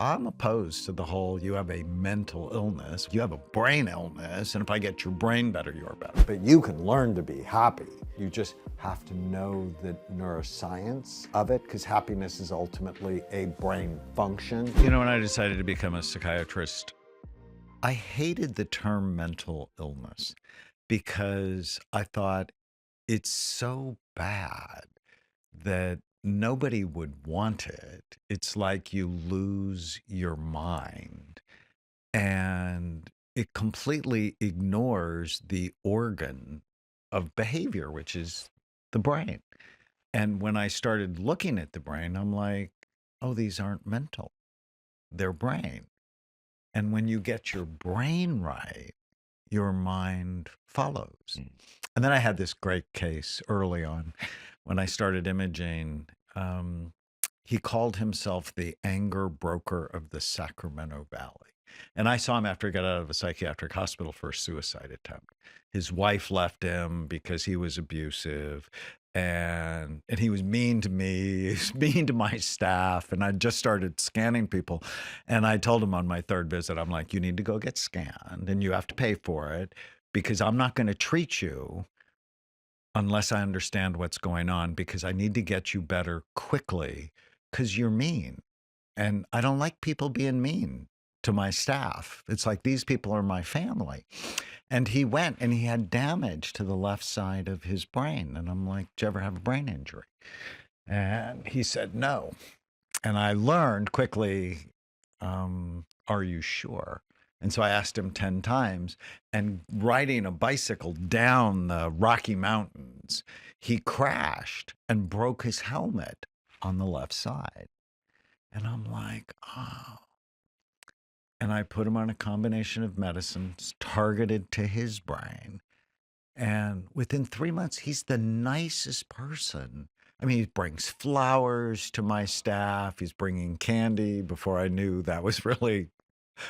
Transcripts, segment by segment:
I'm opposed to the whole you have a mental illness, you have a brain illness, and if I get your brain better, you're better. But you can learn to be happy. You just have to know the neuroscience of it, because happiness is ultimately a brain function. You know, when I decided to become a psychiatrist, I hated the term mental illness because I thought it's so bad that nobody would want it. It's like you lose your mind and it completely ignores the organ of behavior, which is the brain. And when I started looking at the brain, I'm like, oh, these aren't mental, they're brain. And when you get your brain right, your mind follows. Mm. And then I had this great case early on when I started imaging. He called himself the anger broker of the Sacramento Valley. And I saw him after he got out of a psychiatric hospital for a suicide attempt. His wife left him because he was abusive and he was mean to me, he was mean to my staff. And I just started scanning people. And I told him on my third visit, I'm like, you need to go get scanned and you have to pay for it because I'm not going to treat you unless I understand what's going on, because I need to get you better quickly because you're mean. And I don't like people being mean to my staff. It's like these people are my family. And he went and he had damage to the left side of his brain. And I'm like, did you ever have a brain injury? And he said, no. And I learned quickly, are you sure? And so I asked him 10 times, and riding a bicycle down the Rocky Mountains, he crashed and broke his helmet on the left side. And I'm like, oh. And I put him on a combination of medicines targeted to his brain. And within 3 months, he's the nicest person. I mean, he brings flowers to my staff. He's bringing candy before I knew that was really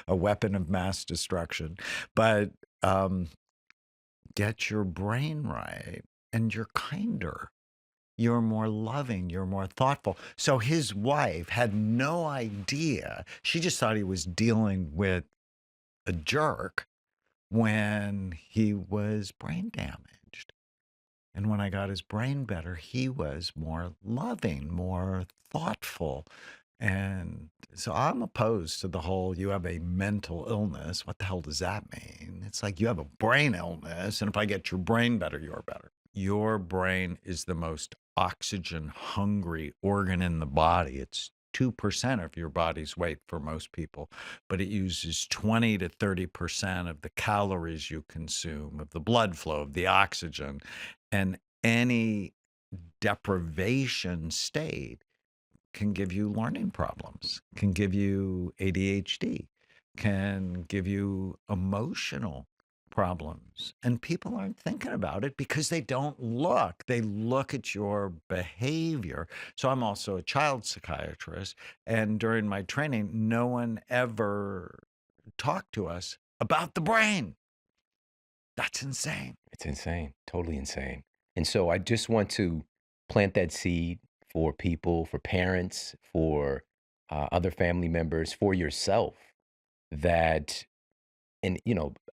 a weapon of mass destruction. But get your brain right and you're kinder. You're more loving, you're more thoughtful. So his wife had no idea. She just thought he was dealing with a jerk when he was brain damaged. And when I got his brain better, he was more loving, more thoughtful. And so I'm opposed to the whole you have a mental illness. What the hell does that mean? It's like you have a brain illness, and if I get your brain better, you're better. Your brain is the most oxygen hungry organ in the body. It's 2% of your body's weight for most people, but it uses 20 to 30% of the calories you consume, of the blood flow, of the oxygen. And any deprivation state can give you learning problems, can give you ADHD, can give you emotional problems. And people aren't thinking about it because they don't look. They look at your behavior. So I'm also a child psychiatrist. And during my training, no one ever talked to us about the brain. That's insane. It's insane, totally insane. And so I just want to plant that seed for people, for parents, for other family members, for yourself, that, and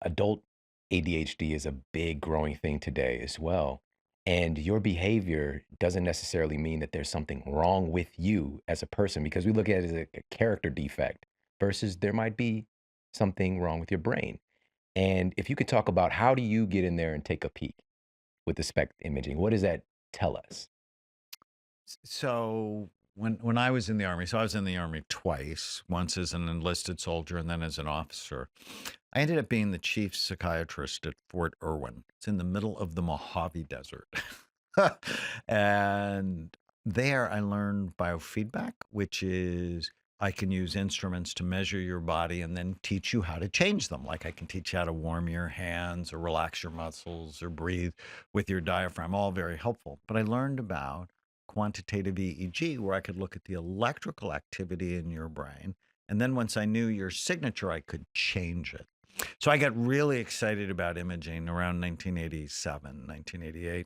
adult ADHD is a big growing thing today as well. And your behavior doesn't necessarily mean that there's something wrong with you as a person, because we look at it as a character defect versus there might be something wrong with your brain. And if you could talk about, how do you get in there and take a peek with the SPECT imaging? What does that tell us? So when I was in the Army, so I was in the Army twice, once as an enlisted soldier and then as an officer. I ended up being the chief psychiatrist at Fort Irwin. It's in the middle of the Mojave Desert. And there I learned biofeedback, which is I can use instruments to measure your body and then teach you how to change them. Like I can teach you how to warm your hands or relax your muscles or breathe with your diaphragm, all very helpful. But I learned about quantitative EEG, where I could look at the electrical activity in your brain. And then once I knew your signature, I could change it. So I got really excited about imaging around 1987, 1988.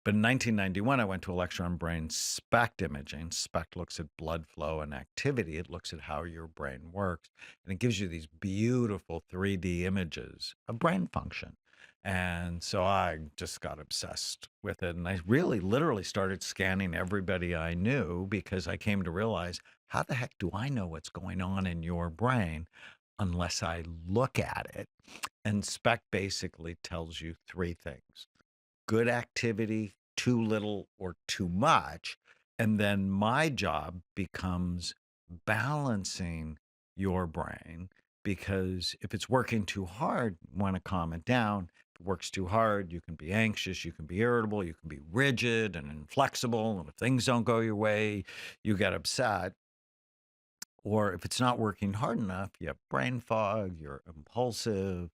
But in 1991, I went to a lecture on brain SPECT imaging. SPECT looks at blood flow and activity. It looks at how your brain works, and it gives you these beautiful 3D images of brain function. And so I just got obsessed with it. And I really literally started scanning everybody I knew because I came to realize, how the heck do I know what's going on in your brain unless I look at it? And SPECT basically tells you three things: good activity, too little, or too much. And then my job becomes balancing your brain, because if it's working too hard, you want to calm it down. If it works too hard, you can be anxious, you can be irritable, you can be rigid and inflexible. And if things don't go your way, you get upset. Or if it's not working hard enough, you have brain fog, you're impulsive,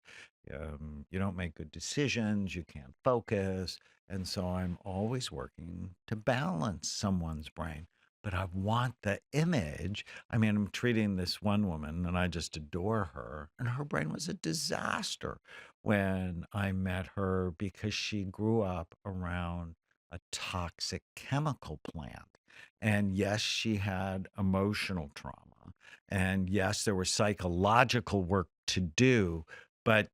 you don't make good decisions, you can't focus. And so I'm always working to balance someone's brain. But I want the image. I mean, I'm treating this one woman and I just adore her. And her brain was a disaster when I met her because she grew up around a toxic chemical plant. And yes, she had emotional trauma. And yes, there was psychological work to do. But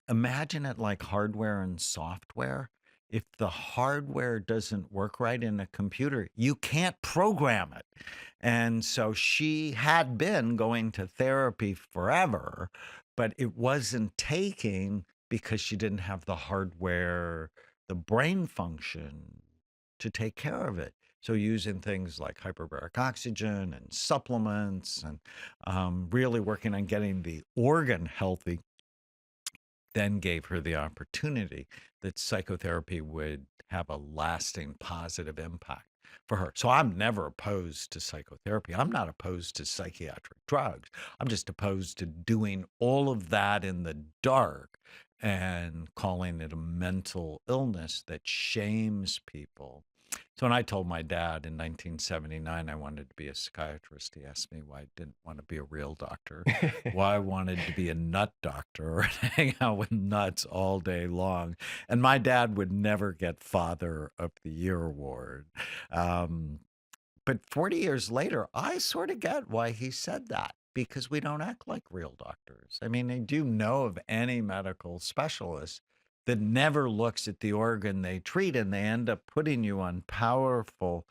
imagine it like hardware and software. If the hardware doesn't work right in a computer, you can't program it. And so she had been going to therapy forever, but it wasn't taking because she didn't have the hardware, the brain function to take care of it. So using things like hyperbaric oxygen and supplements, and really working on getting the organ healthy, then gave her the opportunity that psychotherapy would have a lasting positive impact for her. So I'm never opposed to psychotherapy. I'm not opposed to psychiatric drugs. I'm just opposed to doing all of that in the dark and calling it a mental illness that shames people. So when I told my dad in 1979 I wanted to be a psychiatrist, he asked me why I didn't want to be a real doctor, why I wanted to be a nut doctor and hang out with nuts all day long. And my dad would never get Father of the Year award. Um, but 40 years later, I sort of get why he said that, because we don't act like real doctors. I mean, do you know of any medical specialist that never looks at the organ they treat, and they end up putting you on powerful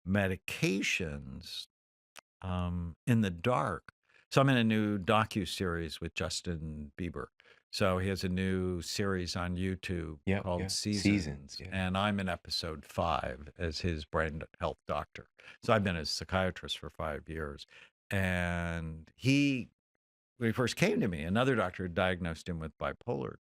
medications in the dark? So I'm in a new docu-series with Justin Bieber. So he has a new series on YouTube Yep, called yeah. Seasons, Seasons, yeah. and I'm in episode 5 as his brain health doctor. So I've been a psychiatrist for 5 years. And when he first came to me, another doctor had diagnosed him with bipolar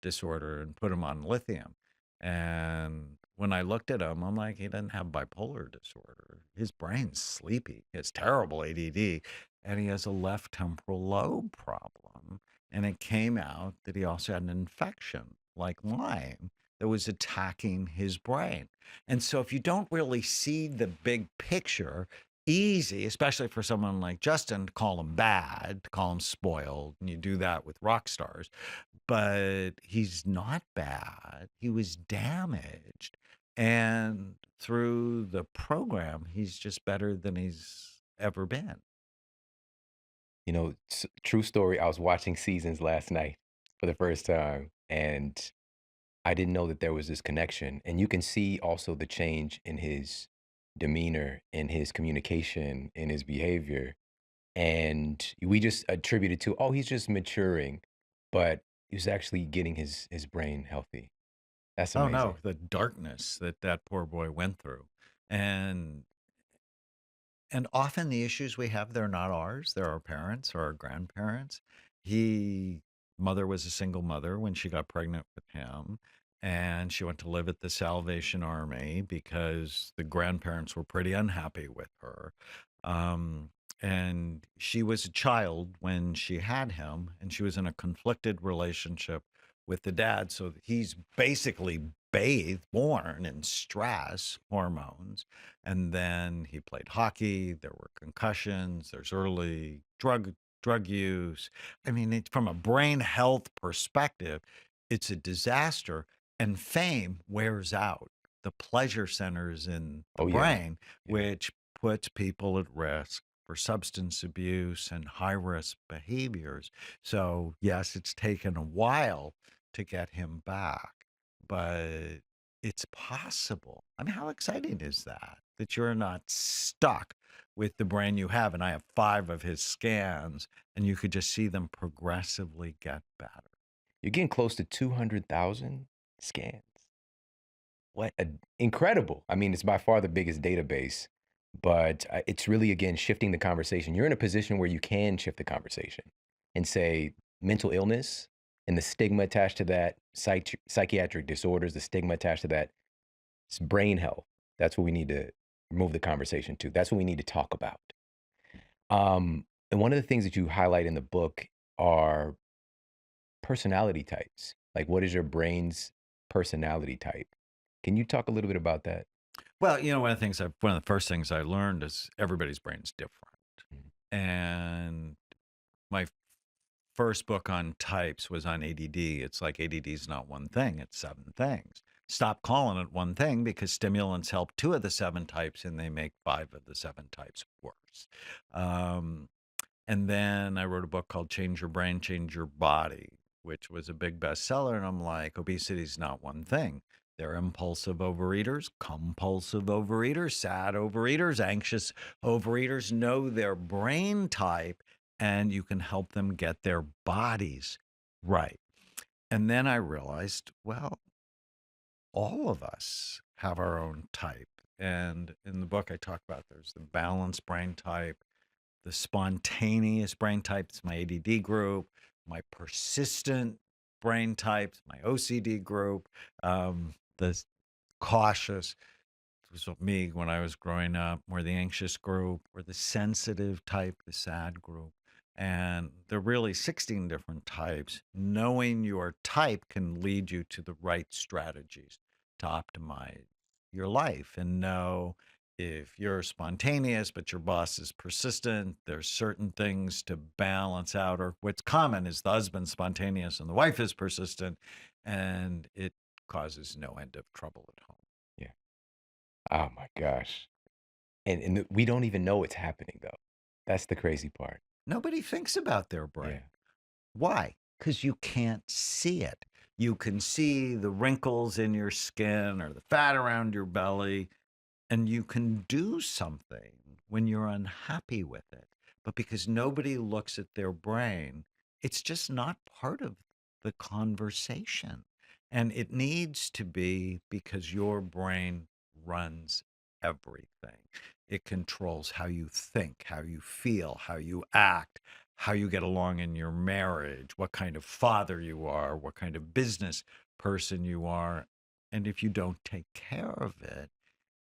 disorder and put him on lithium. And when I looked at him, I'm like, he doesn't have bipolar disorder. His brain's sleepy. He has terrible ADD, and he has a left temporal lobe problem. And it came out that he also had an infection like Lyme that was attacking his brain. And so if you don't really see the big picture, easy, especially for someone like Justin, to call him bad, to call him spoiled, and you do that with rock stars. But he's not bad. He was damaged. And through the program, he's just better than he's ever been. You know, true story. I was watching Seasons last night for the first time, and I didn't know that there was this connection. And you can see also the change in his demeanor, in his communication, in his behavior. And we just attributed to, oh, he's just maturing, but he was actually getting his brain healthy. That's Oh no, amazing. the darkness that that poor boy went through. And And often the issues we have, they're not ours. They're our parents or our grandparents. He Mother was a single mother when she got pregnant with him, and she went to live at the Salvation Army because the grandparents were pretty unhappy with her. Um, and she was a child when she had him, and she was in a conflicted relationship with the dad. So he's basically born in stress hormones. And then he played hockey. There were concussions. There's early drug use. I mean, from a brain health perspective, it's a disaster. And fame wears out. the pleasure centers in the Oh, yeah. brain, Yeah. which puts people at risk for substance abuse and high risk behaviors. So, yes, it's taken a while to get him back, but it's possible. I mean, how exciting is that? That you're not stuck with the brain you have. And I have 5 of his scans, and you could just see them progressively get better. You're getting close to 200,000 scans. What incredible. I mean, it's by far the biggest database, but it's really, again, shifting the conversation. You're in a position where you can shift the conversation and say mental illness and the stigma attached to that, psychiatric disorders, the stigma attached to that, it's brain health. That's what we need to move the conversation to. That's what we need to talk about. And one of the things that you highlight in the book are personality types. Like, what is your brain's personality type? Can you talk a little bit about that? Well, one of the first things I learned is everybody's brain's different. Mhm. And my first book on types was on ADD. It's like ADD is not one thing, it's 7 things. Stop calling it one thing, because stimulants help 2 of the 7 types and they make 5 of the 7 types worse. And then I wrote a book called Change Your Brain, Change Your Body, which was a big bestseller. And I'm like, obesity is not one thing. They're impulsive overeaters, compulsive overeaters, sad overeaters, anxious overeaters. Know their brain type, and you can help them get their bodies right. And then I realized, well, all of us have our own type. And in the book, I talk about there's the balanced brain type, the spontaneous brain types, my ADD group, my persistent brain types, my OCD group, the cautious, was me when I was growing up, or the anxious group, or the sensitive type, the sad group. And there are really 16 different types. Knowing your type can lead you to the right strategies to optimize your life. And know if you're spontaneous, but your boss is persistent, there's certain things to balance out. Or what's common is the husband's spontaneous and the wife is persistent, and it causes no end of trouble at home. Yeah. Oh my gosh. And we don't even know it's happening though. That's the crazy part. Nobody thinks about their Yeah. brain. Why? Because you can't see it. You can see the wrinkles in your skin or the fat around your belly, and you can do something when you're unhappy with it. But because nobody looks at their brain, it's just not part of the conversation. And it needs to be, because your brain runs everything. It controls how you think, how you feel, how you act, how you get along in your marriage, what kind of father you are, what kind of business person you are. And if you don't take care of it,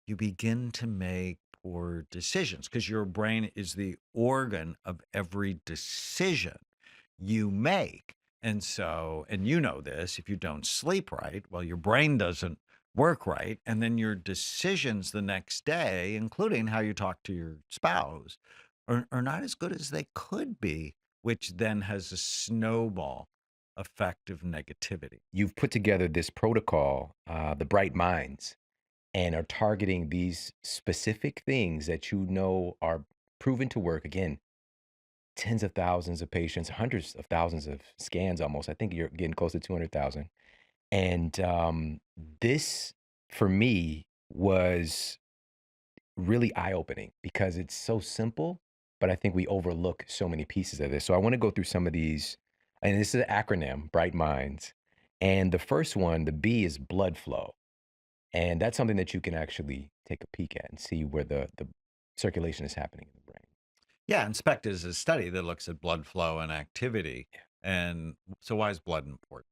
you begin to make poor decisions, because your brain is the organ of every decision you make. And so, and you know this, if you don't sleep right, well, your brain doesn't work right. And then your decisions the next day, including how you talk to your spouse, are not as good as they could be, which then has a snowball effect of negativity. You've put together this protocol, the Bright Minds, and are targeting these specific things that you know are proven to work. Again, tens of thousands of patients, hundreds of thousands of scans almost. I think you're getting close to 200,000. And this, for me, was really eye-opening because it's so simple, but I think we overlook so many pieces of this. So I want to go through some of these, and this is an acronym, Bright Minds. And the first one, the B, is blood flow. And that's something that you can actually take a peek at and see where the circulation is happening in the brain. Yeah, and SPECT is a study that looks at blood flow and activity. Yeah. And so, why is blood important?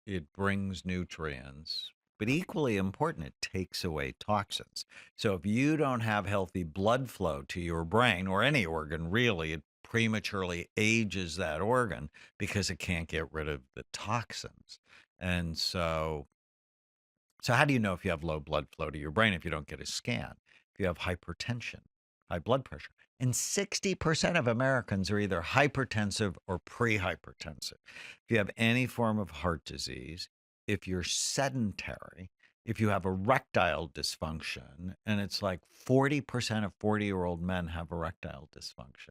It brings nutrients, but equally important, it takes away toxins. So, if you don't have healthy blood flow to your brain or any organ, really, it prematurely ages that organ because it can't get rid of the toxins. And so how do you know if you have low blood flow to your brain if you don't get a scan? If you have hypertension, high blood pressure. And 60% of Americans are either hypertensive or pre-hypertensive. If you have any form of heart disease, if you're sedentary, if you have erectile dysfunction, and it's like 40% of 40-year-old men have erectile dysfunction.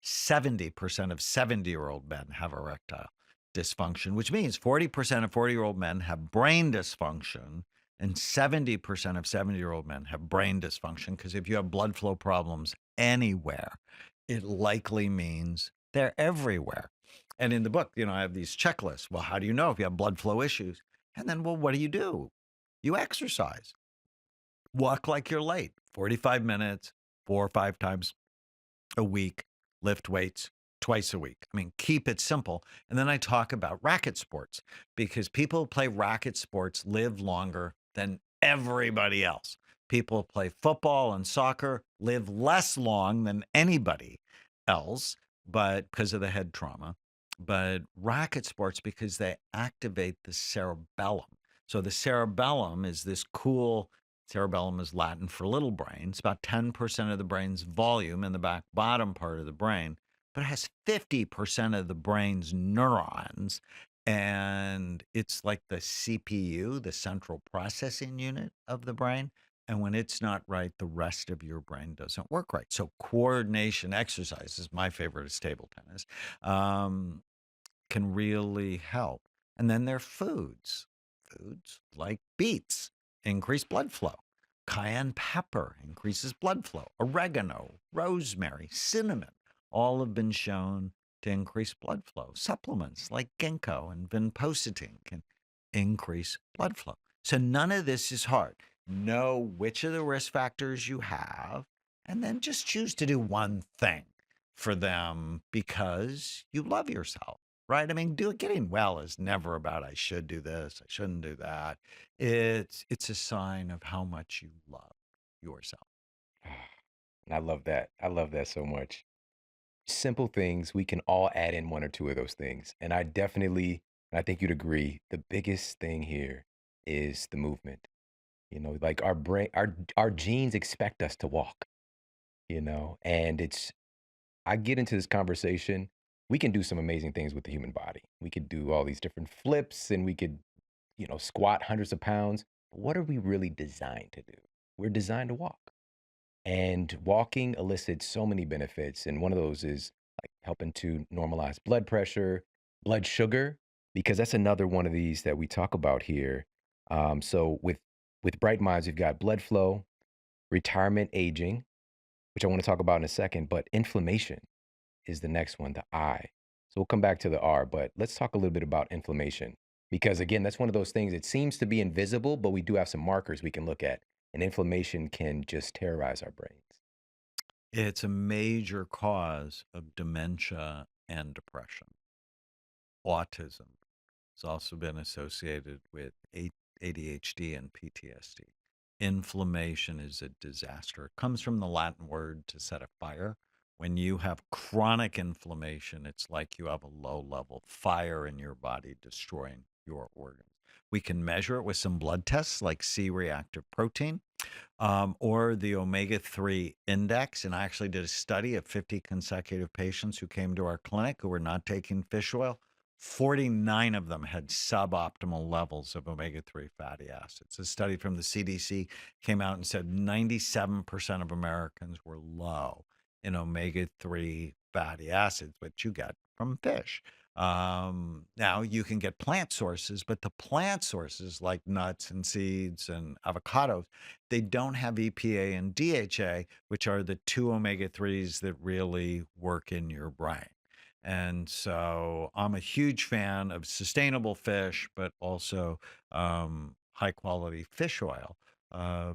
70% of 70-year-old men have erectile dysfunction, which means 40% of 40-year-old men have brain dysfunction and 70% of 70-year-old men have brain dysfunction. Because if you have blood flow problems anywhere, it likely means they're everywhere. And in the book, I have these checklists. Well, how do you know if you have blood flow issues? And then, well, what do? You exercise. Walk like you're late, 45 minutes, 4 or 5 times a week, lift weights twice a week. I mean, keep it simple. And then I talk about racket sports because people who play racket sports live longer than everybody else. People who play football and soccer live less long than anybody else, but because of the head trauma. But racket sports, because they activate the cerebellum. So the cerebellum is this cool. Cerebellum is Latin for little brain. It's about 10% of the brain's volume in the back bottom part of the brain, but it has 50% of the brain's neurons. And it's like the CPU, the central processing unit of the brain. And when it's not right, the rest of your brain doesn't work right. So coordination exercises, my favorite is table tennis, can really help. And then there are foods. Foods like beets increase blood flow. Cayenne pepper increases blood flow. Oregano, rosemary, cinnamon, all have been shown to increase blood flow. Supplements like ginkgo and vinpocetine can increase blood flow. So none of this is hard. Know which of the risk factors you have, and then just choose to do one thing for them because you love yourself. Right? I mean, getting well is never about I should do this, I shouldn't do that. It's a sign of how much you love yourself. And I love that. I love that so much. Simple things, we can all add in one or two of those things. And I think you'd agree, the biggest thing here is the movement. Like our brain, our genes expect us to walk, and I get into this conversation. We can do some amazing things with the human body. We could do all these different flips and we could, squat hundreds of pounds. But what are we really designed to do? We're designed to walk. And walking elicits so many benefits. And one of those is like helping to normalize blood pressure, blood sugar, because that's another one of these that we talk about here. So with Bright Minds, we've got blood flow, retirement, aging, which I want to talk about in a second, but inflammation is the next one, the I. So we'll come back to the R, but let's talk a little bit about inflammation. Because again, that's one of those things, it seems to be invisible, but we do have some markers we can look at. And inflammation can just terrorize our brains. It's a major cause of dementia and depression. Autism has also been associated with ADHD and PTSD. Inflammation is a disaster. It comes from the Latin word to set a fire. When you have chronic inflammation, it's like you have a low level fire in your body destroying your organs. We can measure it with some blood tests like C reactive protein or the omega-3 index. And I actually did a study of 50 consecutive patients who came to our clinic who were not taking fish oil. 49 of them had suboptimal levels of omega-3 fatty acids. A study from the CDC came out and said 97% of Americans were low in omega-3 fatty acids, which you get from fish. Now you can get plant sources, but the plant sources like nuts and seeds and avocados, they don't have EPA and DHA, which are the two omega-3s that really work in your brain. And so I'm a huge fan of sustainable fish, but also high quality fish oil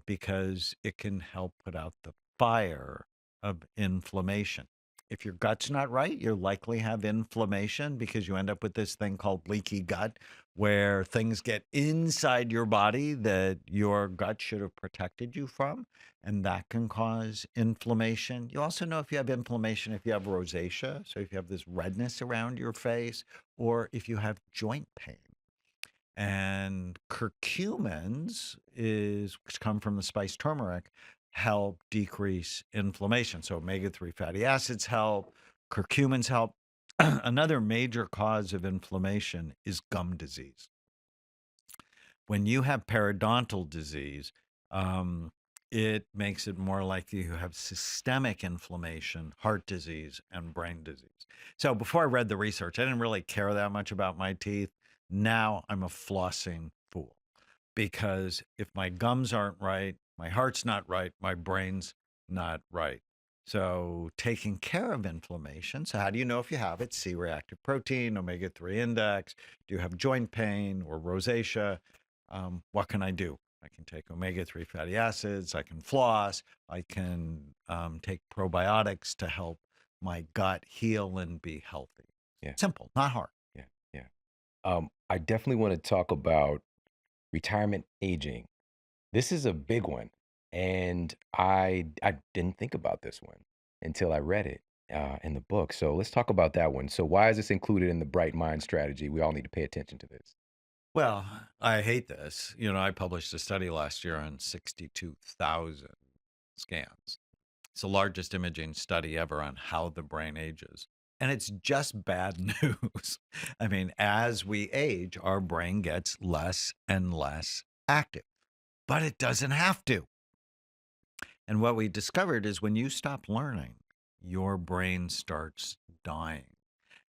because it can help put out the fire of inflammation. If your gut's not right, you'll likely have inflammation because you end up with this thing called leaky gut, where things get inside your body that your gut should have protected you from, and that can cause inflammation. You also know if you have inflammation, if you have rosacea, so if you have this redness around your face, or if you have joint pain. And curcumins which come from the spice turmeric, help decrease inflammation. So omega-3 fatty acids help, curcumins help. Another major cause of inflammation is gum disease. When you have periodontal disease, um, it makes it more likely you have systemic inflammation, heart disease, and brain disease. So before I read the research, I didn't really care that much about my teeth. Now I'm a flossing fool because if my gums aren't right, my heart's not right, my brain's not right. So taking care of inflammation. So how do you know if you have it? C-reactive protein, omega-3 index. Do you have joint pain or rosacea? What can I do? I can take omega-3 fatty acids. I can floss. I can take probiotics to help my gut heal and be healthy. Yeah, Simple, not hard. yeah, yeah. I definitely want to talk about retirement aging. This is a big one, and I didn't think about this one until I read it in the book. So let's talk about that one. So why is this included in the Bright Mind strategy? We all need to pay attention to this. Well, I hate this. I published a study last year on 62,000 scans. It's the largest imaging study ever on how the brain ages. And it's just bad news. I mean, as we age, our brain gets less and less active, but it doesn't have to. And what we discovered is when you stop learning, your brain starts dying.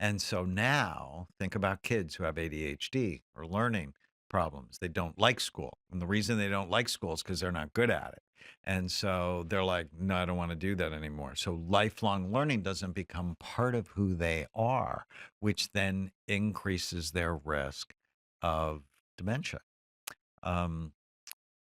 And so now think about kids who have ADHD or learning problems. They don't like school. And the reason they don't like school is because they're not good at it. And so they're like, no, I don't want to do that anymore. So lifelong learning doesn't become part of who they are, which then increases their risk of dementia. Um,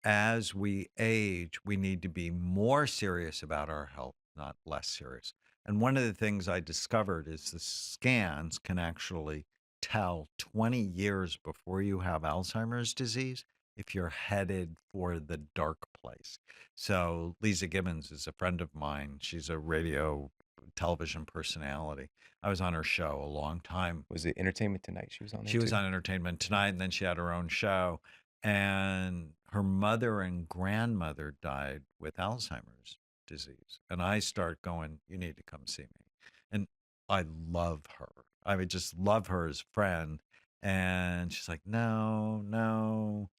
as we age, we need to be more serious about our health, not less serious. And one of the things I discovered is the scans can actually tell 20 years before you have Alzheimer's disease if you're headed for the dark place. So Lisa Gibbons is a friend of mine. She's a radio television personality. I was on her show a long time. Was it Entertainment Tonight? She was on there She was too. on Entertainment Tonight, and then she had her own show. And her mother and grandmother died with Alzheimer's disease. And I start going, you need to come see me. And I love her. I would just love her as a friend. And she's like, no, no.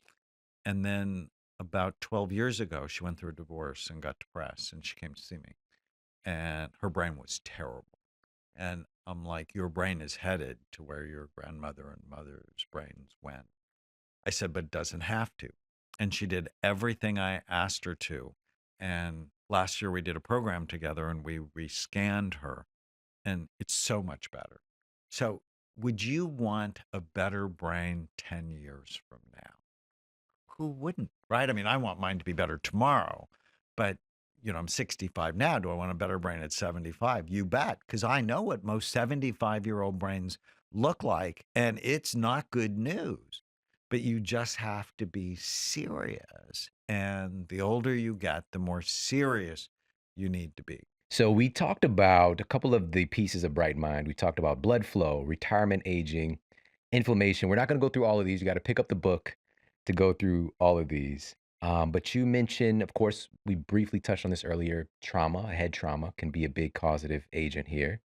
And then about 12 years ago, she went through a divorce and got depressed, and she came to see me. And her brain was terrible. And I'm like, your brain is headed to where your grandmother and mother's brains went. I said, but it doesn't have to. And she did everything I asked her to. And last year we did a program together and we rescanned her, and it's so much better. So, would you want a better brain 10 years from now? Who wouldn't, right? I mean, I want mine to be better tomorrow, but I'm 65 now. Do I want a better brain at 75? You bet, because I know what most 75-year-old brains look like, and it's not good news. But you just have to be serious. And the older you get, the more serious you need to be. So we talked about a couple of the pieces of Bright Mind. We talked about blood flow, retirement aging, inflammation. We're not going to go through all of these. You got to pick up the book to go through all of these. But you mentioned, of course, we briefly touched on this earlier. Trauma, head trauma, can be a big causative agent here.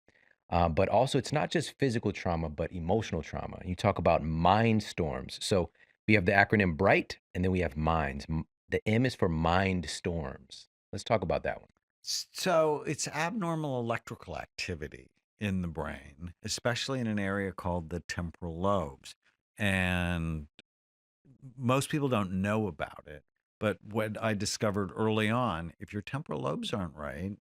But also, it's not just physical trauma, but emotional trauma. You talk about mind storms. So we have the acronym BRIGHT, and then we have MINDS. The M is for mind storms. Let's talk about that one. So it's abnormal electrical activity in the brain, especially in an area called the temporal lobes. And most people don't know about it. But what I discovered early on, if your temporal lobes aren't right, you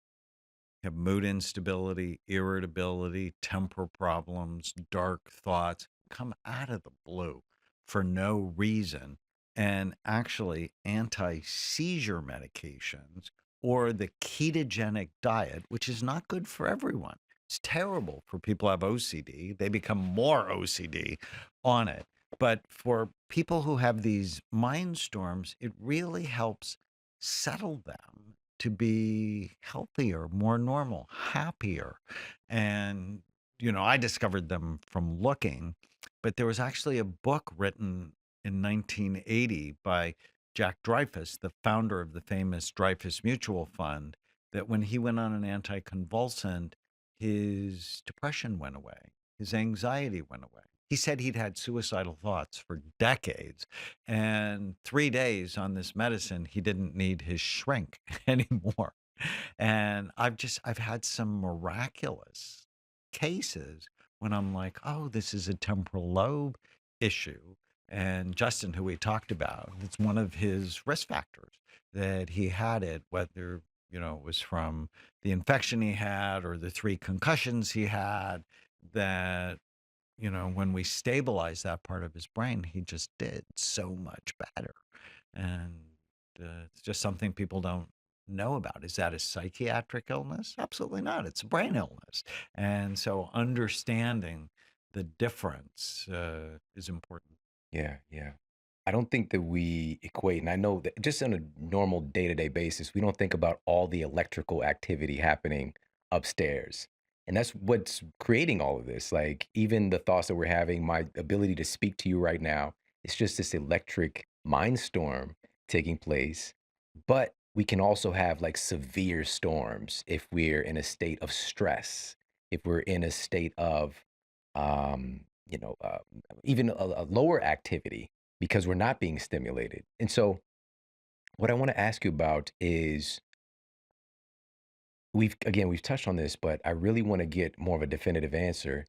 have mood instability, irritability, temper problems, dark thoughts come out of the blue for no reason. And actually, anti seizure medications or the ketogenic diet, which is not good for everyone. It's terrible for people who have OCD. They become more OCD on it. But for people who have these mind storms, it really helps settle them to be healthier, more normal, happier. And, I discovered them from looking, but there was actually a book written in 1980 by Jack Dreyfus, the founder of the famous Dreyfus Mutual Fund, that when he went on an anticonvulsant, his depression went away, his anxiety went away. He said he'd had suicidal thoughts for decades, and 3 days on this medicine, he didn't need his shrink anymore. And I've had some miraculous cases when I'm like, "Oh, this is a temporal lobe issue." And Justin, who we talked about, it's one of his risk factors that he had it, whether, it was from the infection he had or the 3 concussions he had, that when we stabilized that part of his brain, he just did so much better. And it's just something people don't know about. Is that a psychiatric illness? Absolutely not. It's a brain illness. And so understanding the difference is important. Yeah, yeah. I don't think that we equate, and I know that just on a normal day-to-day basis, we don't think about all the electrical activity happening upstairs. And that's what's creating all of this. Like even the thoughts that we're having, my ability to speak to you right now, it's just this electric mind storm taking place. But we can also have like severe storms if we're in a state of stress, if we're in a state of you know, even a lower activity because we're not being stimulated. And so, what I want to ask you about is we've touched on this, but I really want to get more of a definitive answer.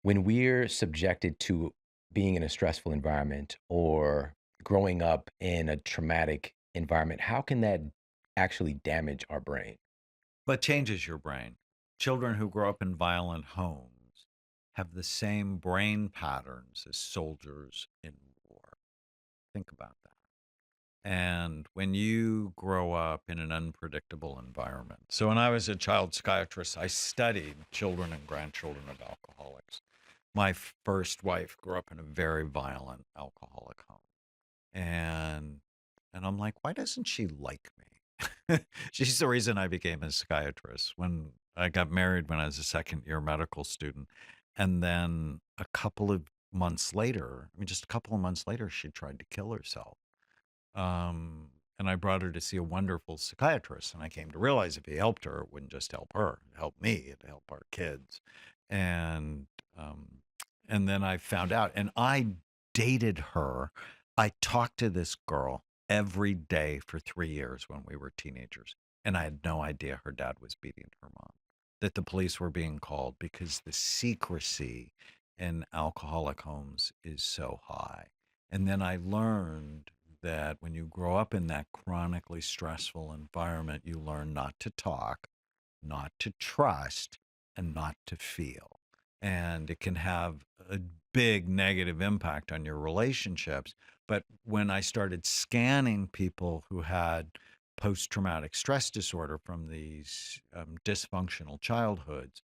When we're subjected to being in a stressful environment or growing up in a traumatic environment, how can that actually damage our brain? But changes your brain. Children who grow up in violent homes have the same brain patterns as soldiers in war. Think about that. And when you grow up in an unpredictable environment. So when I was a child psychiatrist, I studied children and grandchildren of alcoholics. My first wife grew up in a very violent alcoholic home. And I'm like, why doesn't she like me? She's the reason I became a psychiatrist. When I got married when I was a second year medical student. And then a couple of months later, I mean, just a couple of months later, she tried to kill herself. And I brought her to see a wonderful psychiatrist. And I came to realize if he helped her, it wouldn't just help her, it helped me, it'd help our kids. And um, and then I found out, and I dated her. I talked to this girl every day for 3 years when we were teenagers. And I had no idea her dad was beating her mom, that the police were being called because the secrecy in alcoholic homes is so high. And then I learned that when you grow up in that chronically stressful environment, you learn not to talk, not to trust, and not to feel. And it can have a big negative impact on your relationships. But when I started scanning people who had post traumatic stress disorder from these dysfunctional childhoods,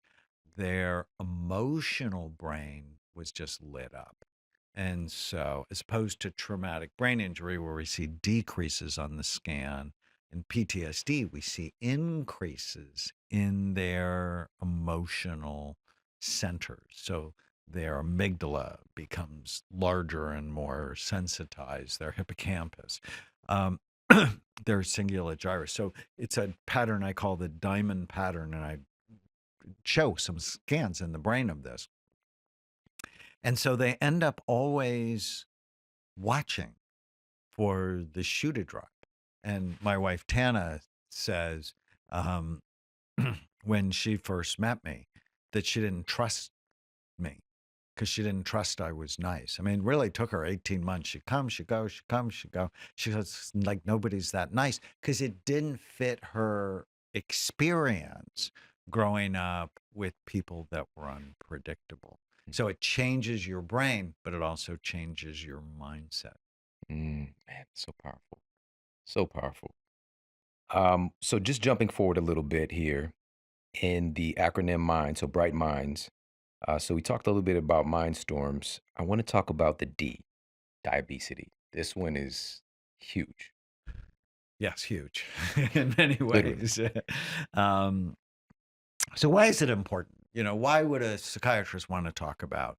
their emotional brain was just lit up. And so, as opposed to traumatic brain injury, where we see decreases on the scan, in PTSD, we see increases in their emotional centers. So, their amygdala becomes larger and more sensitized, their hippocampus, um, their cingulate gyrus. So, it's a pattern I call the diamond pattern, and I show some scans in the brain of this. And so they end up always watching for the shoe to drop. And my wife, Tana, says um, when she first met me that she didn't trust me because she didn't trust I was nice. I mean, it really took her 18 months. She'd come, she'd go, she'd come, she'd go. She goes, like, nobody's that nice because it didn't fit her experience growing up with people that were unpredictable. So it changes your brain, but it also changes your mindset. Man, so powerful. So powerful. So just jumping forward a little bit here in the acronym MIND, so bright minds. So we talked a little bit about mind storms. I want to talk about the D, diabetes. This one is huge, Yes, huge in many literally. ways. um, so why is it important? Why would a psychiatrist want to talk about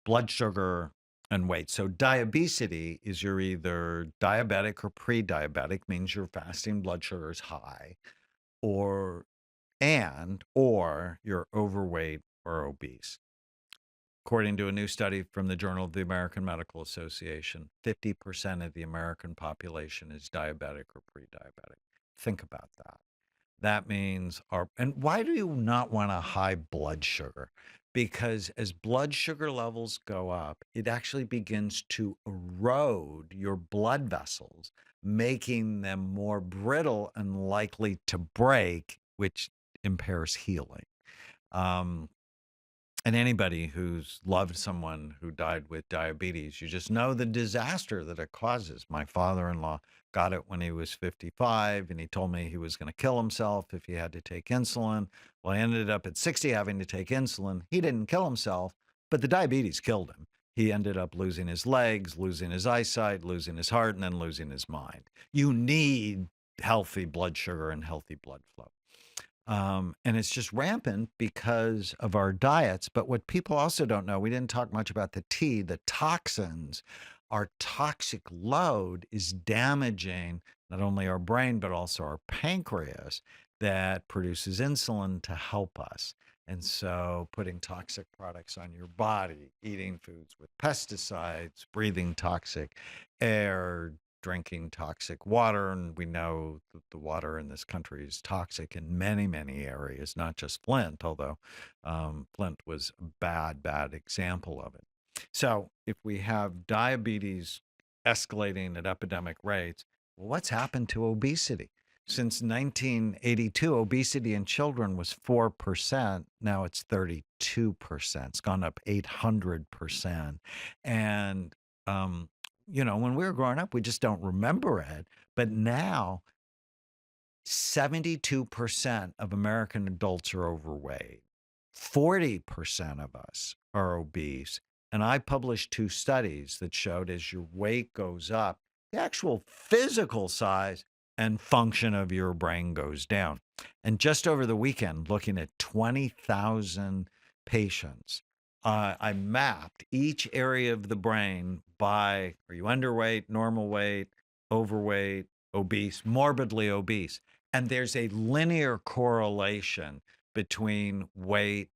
blood sugar and weight? So diabetes is you're either diabetic or pre-diabetic, means your fasting blood sugar is high, or or you're overweight or obese. according to a new study from the Journal of the American Medical Association, 50% of the American population is diabetic or pre-diabetic. Think about that. That means and why do you not want a high blood sugar? Because as blood sugar levels go up, it actually begins to erode your blood vessels, making them more brittle and likely to break, which impairs healing. And anybody who's loved someone who died with diabetes, you just know the disaster that it causes. My father-in-law got it when he was 55, and he told me he was going to kill himself if he had to take insulin. Well, I ended up at 60 having to take insulin. He didn't kill himself, but the diabetes killed him. He ended up losing his legs, losing his eyesight, losing his heart, and then losing his mind. You need healthy blood sugar and healthy blood flow. And it's just rampant because of our diets. But what people also don't know, we didn't talk much about the toxins. Our toxic load is damaging not only our brain, but also our pancreas that produces insulin to help us. And so putting toxic products on your body, eating foods with pesticides, breathing toxic air, drinking toxic water, and we know that the water in this country is toxic in many, many areas, not just Flint, although Flint was a bad example of it. So if we have diabetes escalating at epidemic rates, well, what's happened to obesity? Since 1982, obesity in children was 4%. Now it's 32%. It's gone up 800%. And when we were growing up, we just don't remember it. But now, 72% of American adults are overweight. 40% of us are obese. And I published 2 studies that showed as your weight goes up, the actual physical size and function of your brain goes down. And just over the weekend, looking at 20,000 patients, I mapped each area of the brain by, are you underweight, normal weight, overweight, obese, morbidly obese? And there's a linear correlation between weight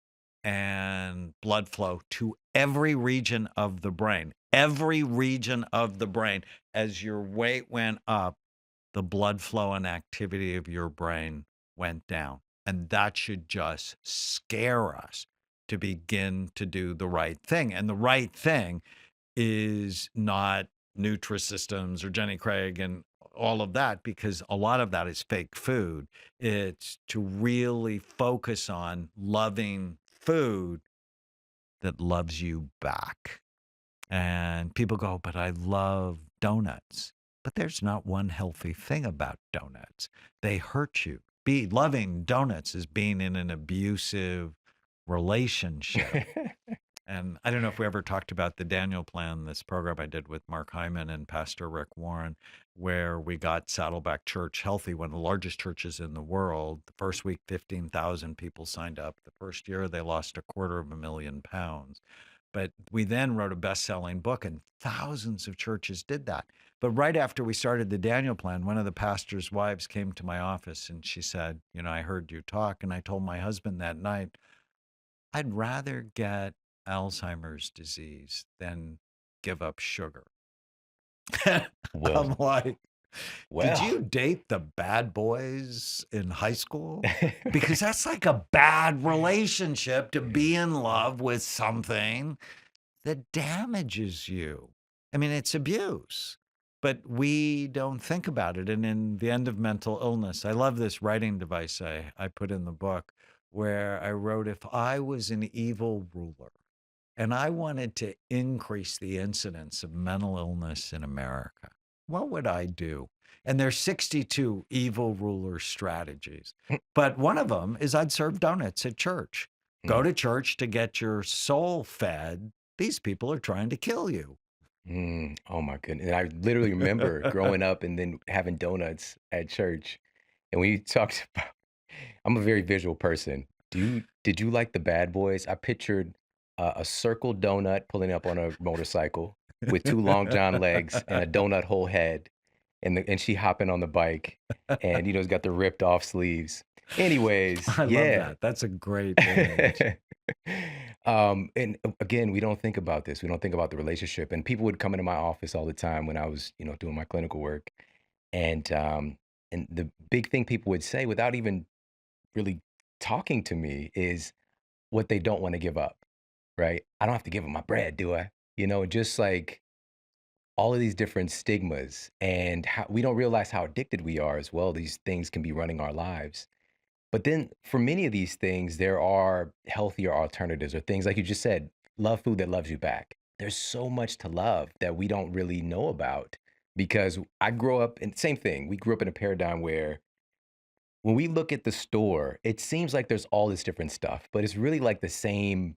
and blood flow to every region of the brain. Every region of the brain. As your weight went up, the blood flow and activity of your brain went down. And that should just scare us to begin to do the right thing. And the right thing is not Nutrisystems or Jenny Craig and all of that, because a lot of that is fake food. It's to really focus on loving food that loves you back. And people go, but I love donuts. But there's not one healthy thing about donuts. They hurt you. Loving donuts is being in an abusive relationship. And I don't know if we ever talked about the Daniel Plan, this program I did with Mark Hyman and Pastor Rick Warren, where we got Saddleback Church healthy, one of the largest churches in the world. The first week, 15,000 people signed up. The first year, they lost £250,000. But we then wrote a best-selling book, and thousands of churches did that. But right after we started the Daniel Plan, one of the pastor's wives came to my office, and she said, I heard you talk. And I told my husband that night, I'd rather get Alzheimer's disease than give up sugar. Well, I'm like, did well. you date the bad boys in high school? Because that's like a bad relationship, to be in love with something that damages you. I mean, it's abuse, but we don't think about it. And in The End of Mental Illness, I love this writing device I put in the book, where I wrote, if I was an evil ruler and I wanted to increase the incidence of mental illness in America, what would I do? And there's 62 evil ruler strategies. But one of them is I'd serve donuts at church. Go to church to get your soul fed. These people are trying to kill you. Oh my goodness. And I literally remember growing up and then having donuts at church. And when you talked about, I'm a very visual person. Did you like the Bad Boys? I pictured a circle donut pulling up on a motorcycle with 2 long John legs and a donut whole head, and she hopping on the bike, and it's got the ripped off sleeves. Anyways, I love yeah. that. That's a great image. And again, we don't think about this. We don't think about the relationship. And people would come into my office all the time when I was, doing my clinical work. And the big thing people would say without even really talking to me is what they don't want to give up, right? I don't have to give up my bread, do I? Just like all of these different stigmas and how we don't realize how addicted we are as well. These things can be running our lives. But then for many of these things, there are healthier alternatives or things like you just said, love food that loves you back. There's so much to love that we don't really know about because I grew up in same thing. We grew up in a paradigm where when we look at the store, it seems like there's all this different stuff, but it's really like the same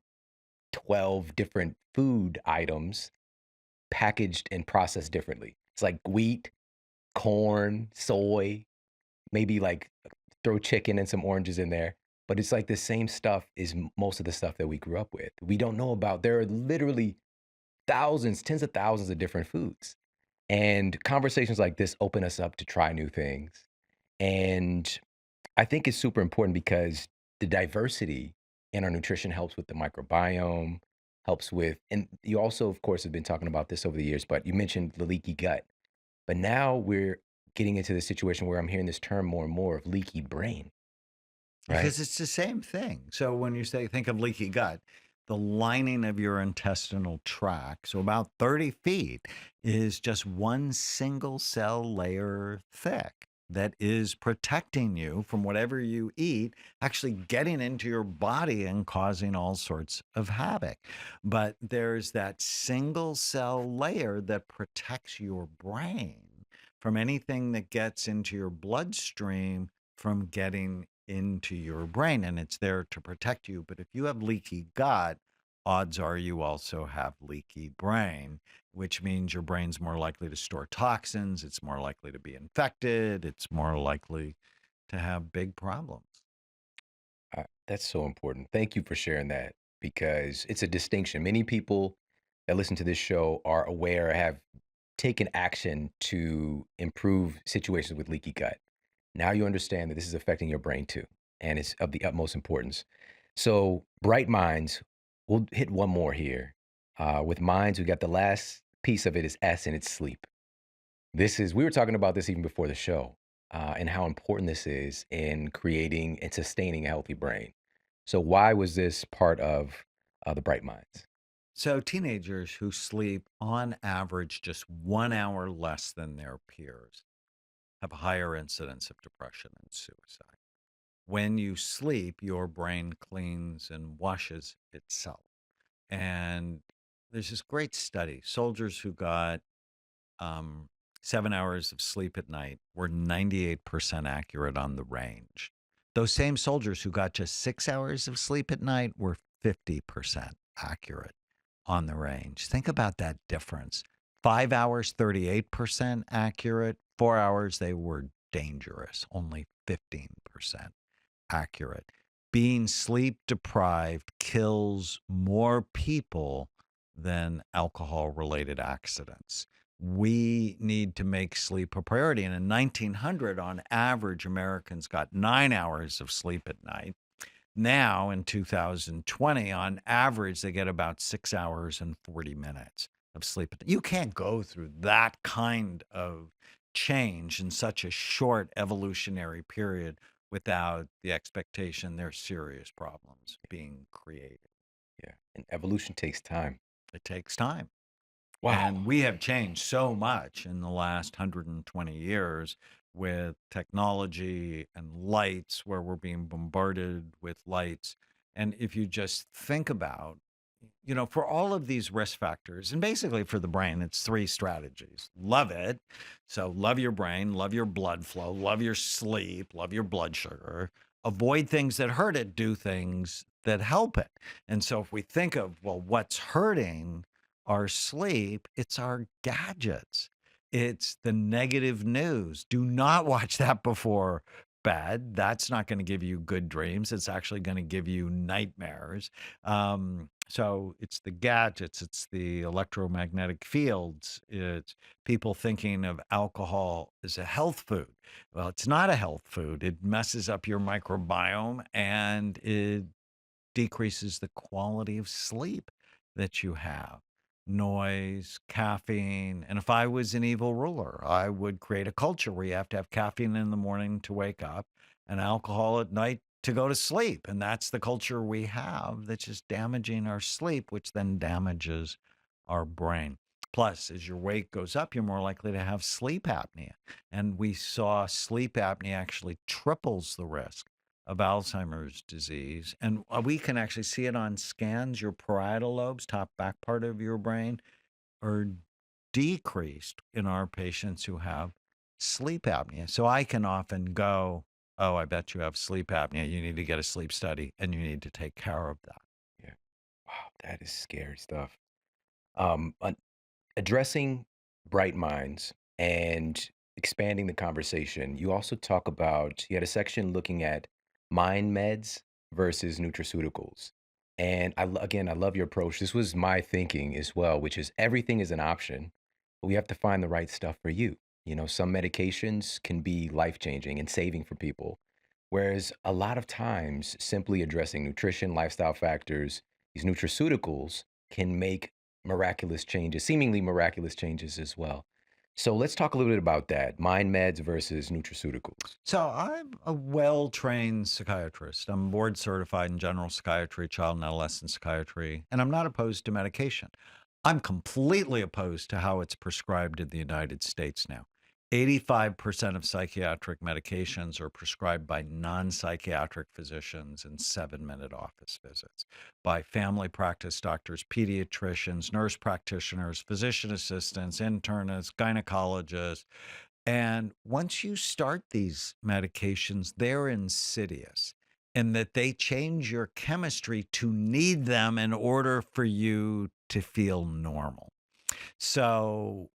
12 different food items packaged and processed differently. It's like wheat, corn, soy, maybe like throw chicken and some oranges in there. But it's like the same stuff is most of the stuff that we grew up with. We don't know about. There are literally thousands, tens of thousands of different foods. And conversations like this open us up to try new things. And I think it's super important because the diversity in our nutrition helps with the microbiome, helps with, and you also, of course, have been talking about this over the years, but you mentioned the leaky gut. But now we're getting into the situation where I'm hearing this term more and more of leaky brain, right? Because it's the same thing. So when you say, think of leaky gut, the lining of your intestinal tract, so about 30 feet, is just one single cell layer thick that is protecting you from whatever you eat, actually getting into your body and causing all sorts of havoc. But there's that single cell layer that protects your brain from anything that gets into your bloodstream from getting into your brain, and it's there to protect you. But if you have leaky gut, odds are you also have leaky brain, which means your brain's more likely to store toxins, it's more likely to be infected, it's more likely to have big problems. That's so important. Thank you for sharing that because it's a distinction. Many people that listen to this show are aware, have taken action to improve situations with leaky gut. Now you understand that this is affecting your brain too, and it's of the utmost importance. So, bright minds, we'll hit one more here. With minds, we got the last piece of it is S, and it's sleep. We were talking about this even before the show, and how important this is in creating and sustaining a healthy brain. So, why was this part of the Bright Minds? So, teenagers who sleep on average just 1 hour less than their peers have a higher incidence of depression and suicide. When you sleep, your brain cleans and washes itself. And there's this great study soldiers who got um, 7 hours of sleep at night were 98% accurate on the range. Those same soldiers who got just 6 hours of sleep at night were 50% accurate on the range. Think about that difference. 5 hours, 38% accurate. 4 hours, they were dangerous, only 15% accurate. Being sleep deprived kills more people than alcohol related accidents. We need to make sleep a priority. And in 1900, on average, Americans got 9 hours of sleep at night. Now, in 2020, on average, they get about 6 hours and 40 minutes of sleep. You can't go through that kind of change in such a short evolutionary period without the expectation there's serious problems being created. Yeah. And evolution takes time. It takes time. Wow. And we have changed so much in the last 120 years with technology and lights, where we're being bombarded with lights. And if you just think about, for all of these risk factors, and basically for the brain, it's three strategies. Love it. So love your brain, love your blood flow, love your sleep, love your blood sugar. Avoid things that hurt it, do things that help it. And so if we think of, well, what's hurting our sleep, it's our gadgets. It's the negative news. Do not watch that before bed. That's not going to give you good dreams. It's actually going to give you nightmares. So it's the gadgets, it's the electromagnetic fields, it's people thinking of alcohol as a health food. Well, it's not a health food. It messes up your microbiome and it decreases the quality of sleep that you have. Noise, caffeine. And if I was an evil ruler, I would create a culture where you have to have caffeine in the morning to wake up and alcohol at night to go to sleep. And that's the culture we have that's just damaging our sleep, which then damages our brain. Plus, as your weight goes up, you're more likely to have sleep apnea. And we saw sleep apnea actually triples the risk of Alzheimer's disease. And we can actually see it on scans. Your parietal lobes, top back part of your brain, are decreased in our patients who have sleep apnea. So I can often go, oh, I bet you have sleep apnea. You need to get a sleep study and you need to take care of that. Yeah. Wow, that is scary stuff. Um, un- Addressing bright minds and expanding the conversation, you also talk about, you had a section looking at mind meds versus nutraceuticals. And again, I love your approach. This was my thinking as well, which is everything is an option, but we have to find the right stuff for you. You know, some medications can be life changing and saving for people, whereas a lot of times simply addressing nutrition, lifestyle factors, these nutraceuticals can make miraculous changes, seemingly miraculous changes as well. So let's talk a little bit about that, mind meds versus nutraceuticals. So I'm a well-trained psychiatrist. I'm board certified in general psychiatry, child and adolescent psychiatry, and I'm not opposed to medication. I'm completely opposed to how it's prescribed in the United States now. 85% of psychiatric medications are prescribed by non-psychiatric physicians in 7-minute office visits, by family practice doctors, pediatricians, nurse practitioners, physician assistants, internists, gynecologists, and once you start these medications, they're insidious in that they change your chemistry to need them in order for you to feel normal. So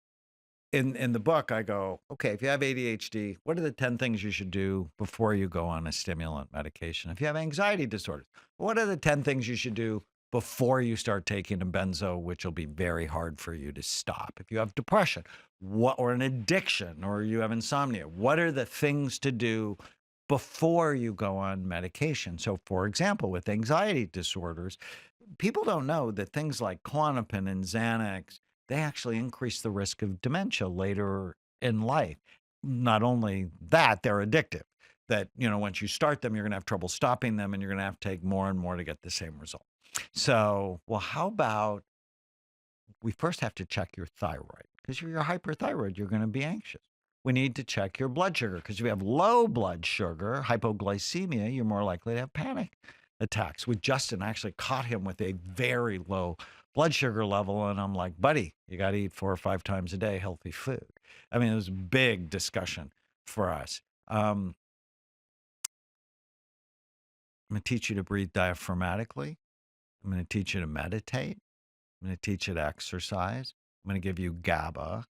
in the book, I go, okay, if you have ADHD, what are the 10 things you should do before you go on a stimulant medication? If you have anxiety disorders, what are the 10 things you should do before you start taking a benzo, which will be very hard for you to stop? If you have depression, what or an addiction, or you have insomnia, what are the things to do before you go on medication? So, for example, with anxiety disorders, people don't know that things like Klonopin and Xanax, they actually increase the risk of dementia later in life. Not only that, they're addictive. That, once you start them, you're going to have trouble stopping them and you're going to have to take more and more to get the same result. So, well, how about we first have to check your thyroid because if you're hyperthyroid, you're going to be anxious. We need to check your blood sugar because if you have low blood sugar, hypoglycemia, you're more likely to have panic attacks. With Justin, I actually caught him with a very low blood sugar level. And I'm like, buddy, you got to eat 4 or 5 times a day healthy food. I mean, it was a big discussion for us. I'm going to teach you to breathe diaphragmatically. I'm going to teach you to meditate. I'm going to teach you to exercise. I'm going to give you GABA,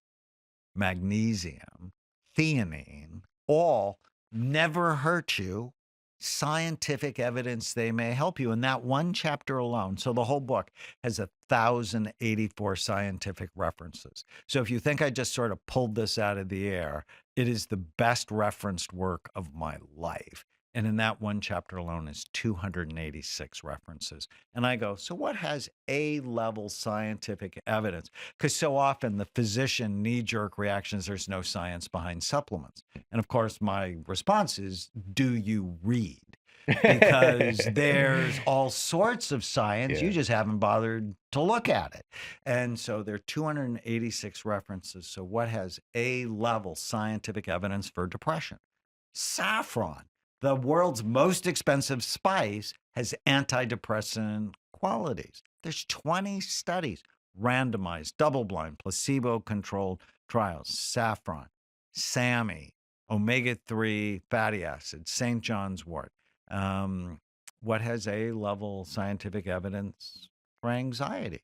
magnesium, theanine, all never hurt you. Scientific evidence they may help you in that one chapter alone. So the whole book has 1,084 scientific references. So if you think I just sort of pulled this out of the air, it is the best referenced work of my life. And in that one chapter alone is 286 references. And I go, so what has A-level scientific evidence? Because so often the physician knee-jerk reaction is there's no science behind supplements. And of course, my response is, do you read? Because there's all sorts of science. You Yeah. just haven't bothered to look at it. And so there are 286 references. So what has A-level scientific evidence for depression? Saffron, the world's most expensive spice, has antidepressant qualities. There's 20 studies, randomized, double-blind, placebo-controlled trials. Saffron, SAMI, omega-3 fatty acids, St. John's wort. What has A-level scientific evidence for anxiety?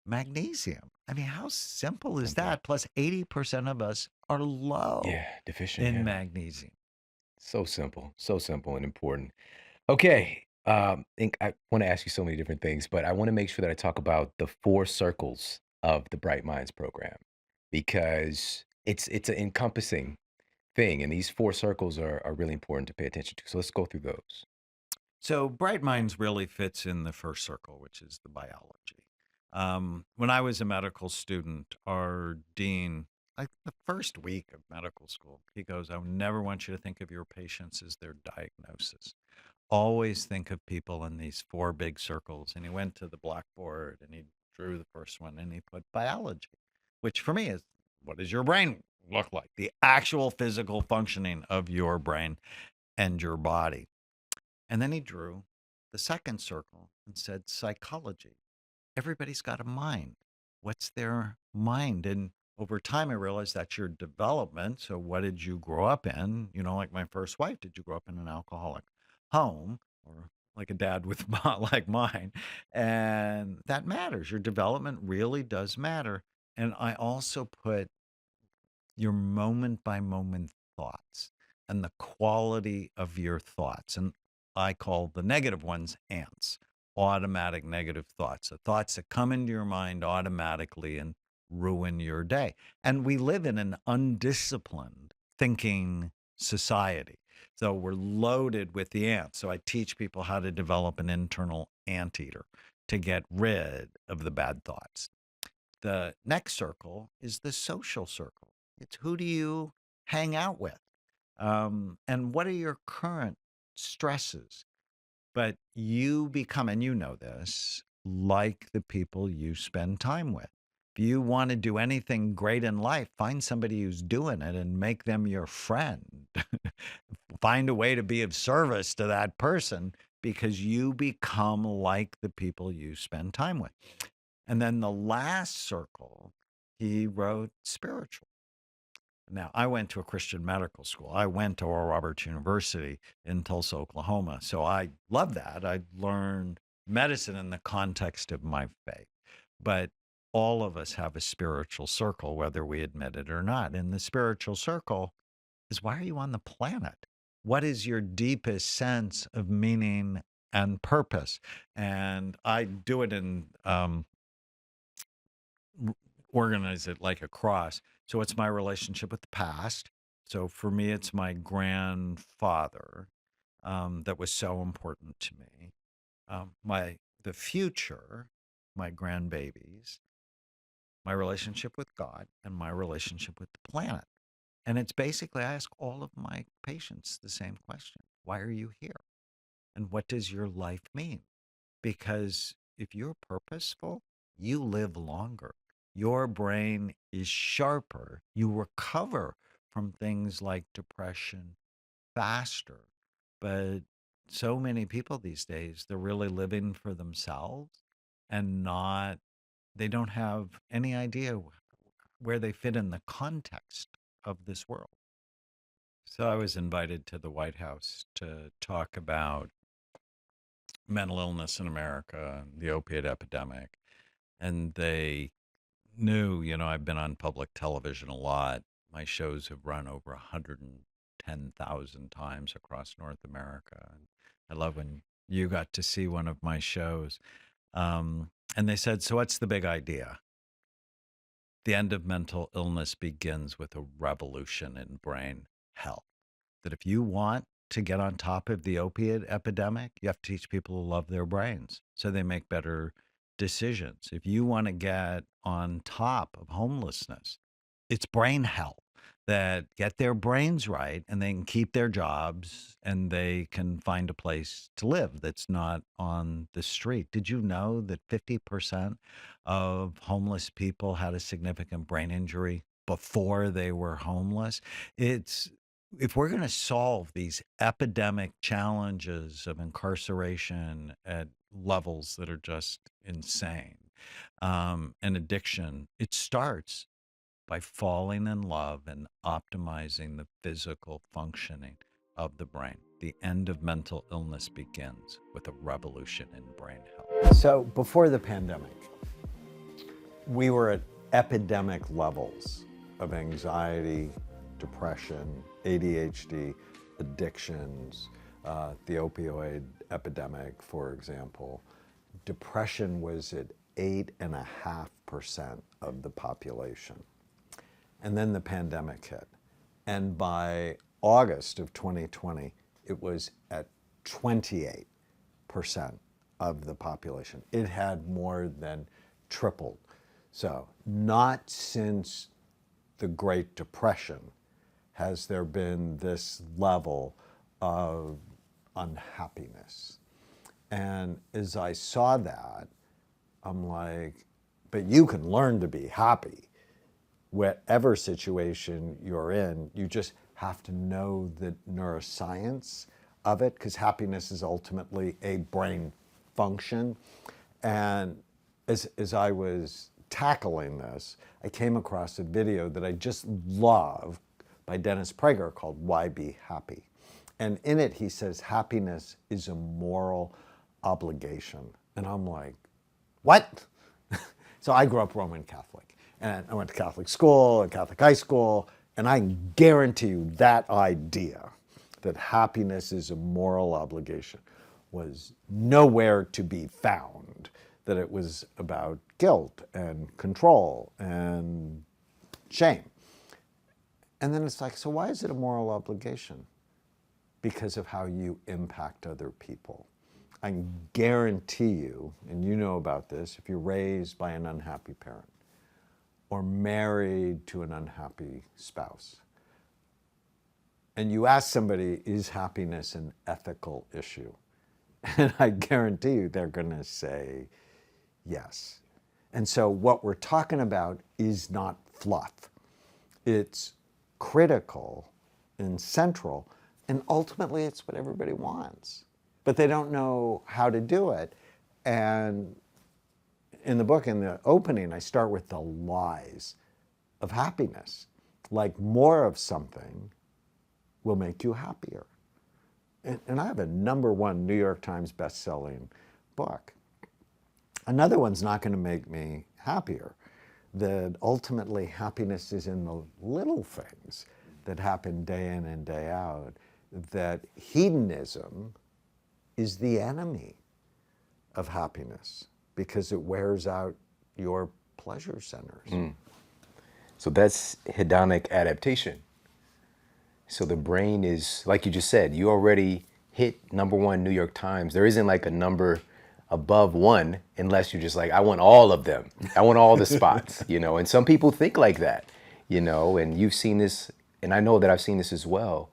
Magnesium. I mean, how simple is Simple. that? Plus, 80% of us are low Yeah. Deficient. in Yeah. magnesium. So simple and important. Okay. I want to ask you so many different things, but I want to make sure that I talk about the 4 circles of the Bright Minds program because it's an encompassing thing, and these 4 circles are really important to pay attention to. So let's go through those. So bright minds really fits in the first circle, which is the biology. When I was a medical student, our dean, like the first week of medical school, he goes, "I never want you to think of your patients as their diagnosis. Always think of people in these four big circles." And he went to the blackboard and he drew the first one and he put biology, which for me is, what does your brain look like? The actual physical functioning of your brain and your body. And then he drew the second circle and said psychology. Everybody's got a mind. What's their mind? And over time, I realized that's your development. So, what did you grow up in? You know, like my first wife, did you grow up in an alcoholic home or like a dad with like mine? And that matters. Your development really does matter. And I also put your moment by moment thoughts and the quality of your thoughts. And I call the negative ones ants, automatic negative thoughts, the thoughts that come into your mind automatically and ruin your day. And we live in an undisciplined thinking society. So we're loaded with the ants. So I teach people how to develop an internal anteater to get rid of the bad thoughts. The next circle is the social circle. It's who do you hang out with? And what are your current stresses? But you become, and you know this, like the people you spend time with. If you want to do anything great in life, find somebody who's doing it and make them your friend. Find a way to be of service to that person because you become like the people you spend time with. And then the last circle, he wrote spiritual. Now, I went to a Christian medical school. I went to Oral Roberts University in Tulsa, Oklahoma. So I love that. I learned medicine in the context of my faith. But all of us have a spiritual circle, whether we admit it or not. And the spiritual circle is, why are you on the planet? What is your deepest sense of meaning and purpose? And I do it in organize it like a cross. So it's my relationship with the past. So for me, it's my grandfather that was so important to me. The future, my grandbabies, my relationship with God, and my relationship with the planet. And it's basically, I ask all of my patients the same question: why are you here? And what does your life mean? Because if you're purposeful, you live longer. Your brain is sharper. You recover from things like depression faster. But so many people these days, they're really living for themselves and not, they don't have any idea where they fit in the context of this world. So I was invited to the White House to talk about mental illness in America, the opiate epidemic. And they knew, you know, I've been on public television a lot. My shows have run over 110,000 times across North America. And I love when you got to see one of my shows. And they said, "So what's the big idea?" The end of mental illness begins with a revolution in brain health. That if you want to get on top of the opiate epidemic, you have to teach people to love their brains so they make better decisions. If you want to get on top of homelessness, it's brain health, that get their brains right and they can keep their jobs and they can find a place to live that's not on the street. Did you know that 50% of homeless people had a significant brain injury before they were homeless? It's, if we're going to solve these epidemic challenges of incarceration at levels that are just insane, and addiction, it starts by falling in love and optimizing the physical functioning of the brain. The end of mental illness begins with a revolution in brain health. So before the pandemic, we were at epidemic levels of anxiety, depression, ADHD, addictions, the opioid epidemic, for example. Depression was at 8.5% of the population. And then the pandemic hit. And by August of 2020, it was at 28. of the population. It had more than tripled. So not since the Great Depression has there been this level of unhappiness. And as I saw that, I'm like, but you can learn to be happy. Whatever situation you're in, you just have to know the neuroscience of it, because happiness is ultimately a brain function. And as I was tackling this, I came across a video that I just love by Dennis Prager called Why Be Happy? And in it, he says, happiness is a moral obligation. And I'm like, what? So I grew up Roman Catholic, and I went to Catholic school and Catholic high school, and I can guarantee you that idea that happiness is a moral obligation was nowhere to be found, that it was about guilt and control and shame. And then it's like, so why is it a moral obligation? Because of how you impact other people. I can guarantee you, and you know about this, if you're raised by an unhappy parent or married to an unhappy spouse, and you ask somebody, is happiness an ethical issue? And I guarantee you they're going to say yes. And so what we're talking about is not fluff. It's critical and central, and ultimately it's what everybody wants. But they don't know how to do it. And in the book, in the opening, I start with the lies of happiness. Like more of something will make you happier. And I have a #1 New York Times best-selling book. Another one's not going to make me happier. That ultimately happiness is in the little things that happen day in and day out. That hedonism is the enemy of happiness because it wears out your pleasure centers. So that's hedonic adaptation. So the brain is, like you just said, you already hit #1 New York Times. There isn't like a number above 1 unless you're just like, I want all of them. I want all the spots, you know. And some people think like that, you know, and you've seen this, and I know that I've seen this as well.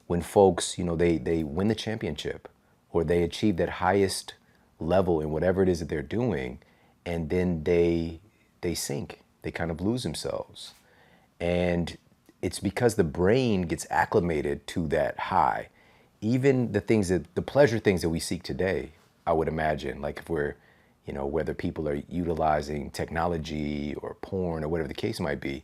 When folks, you know, they win the championship or they achieve that highest level in whatever it is that they're doing, and then they sink. They kind of lose themselves. And it's because the brain gets acclimated to that high. Even the pleasure things that we seek today, I would imagine, like if we're, you know, whether people are utilizing technology or porn or whatever the case might be,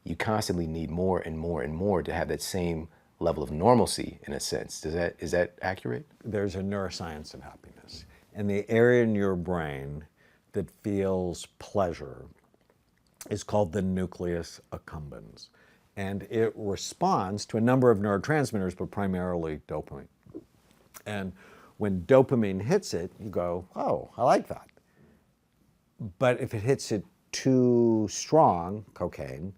you constantly need more and more and more to have that same level of normalcy in a sense. Is that accurate? There's a neuroscience of happiness. And the area in your brain that feels pleasure is called the nucleus accumbens. And it responds to a number of neurotransmitters, but primarily dopamine. And when dopamine hits it, you go, oh, I like that. But if it hits it too strong, cocaine,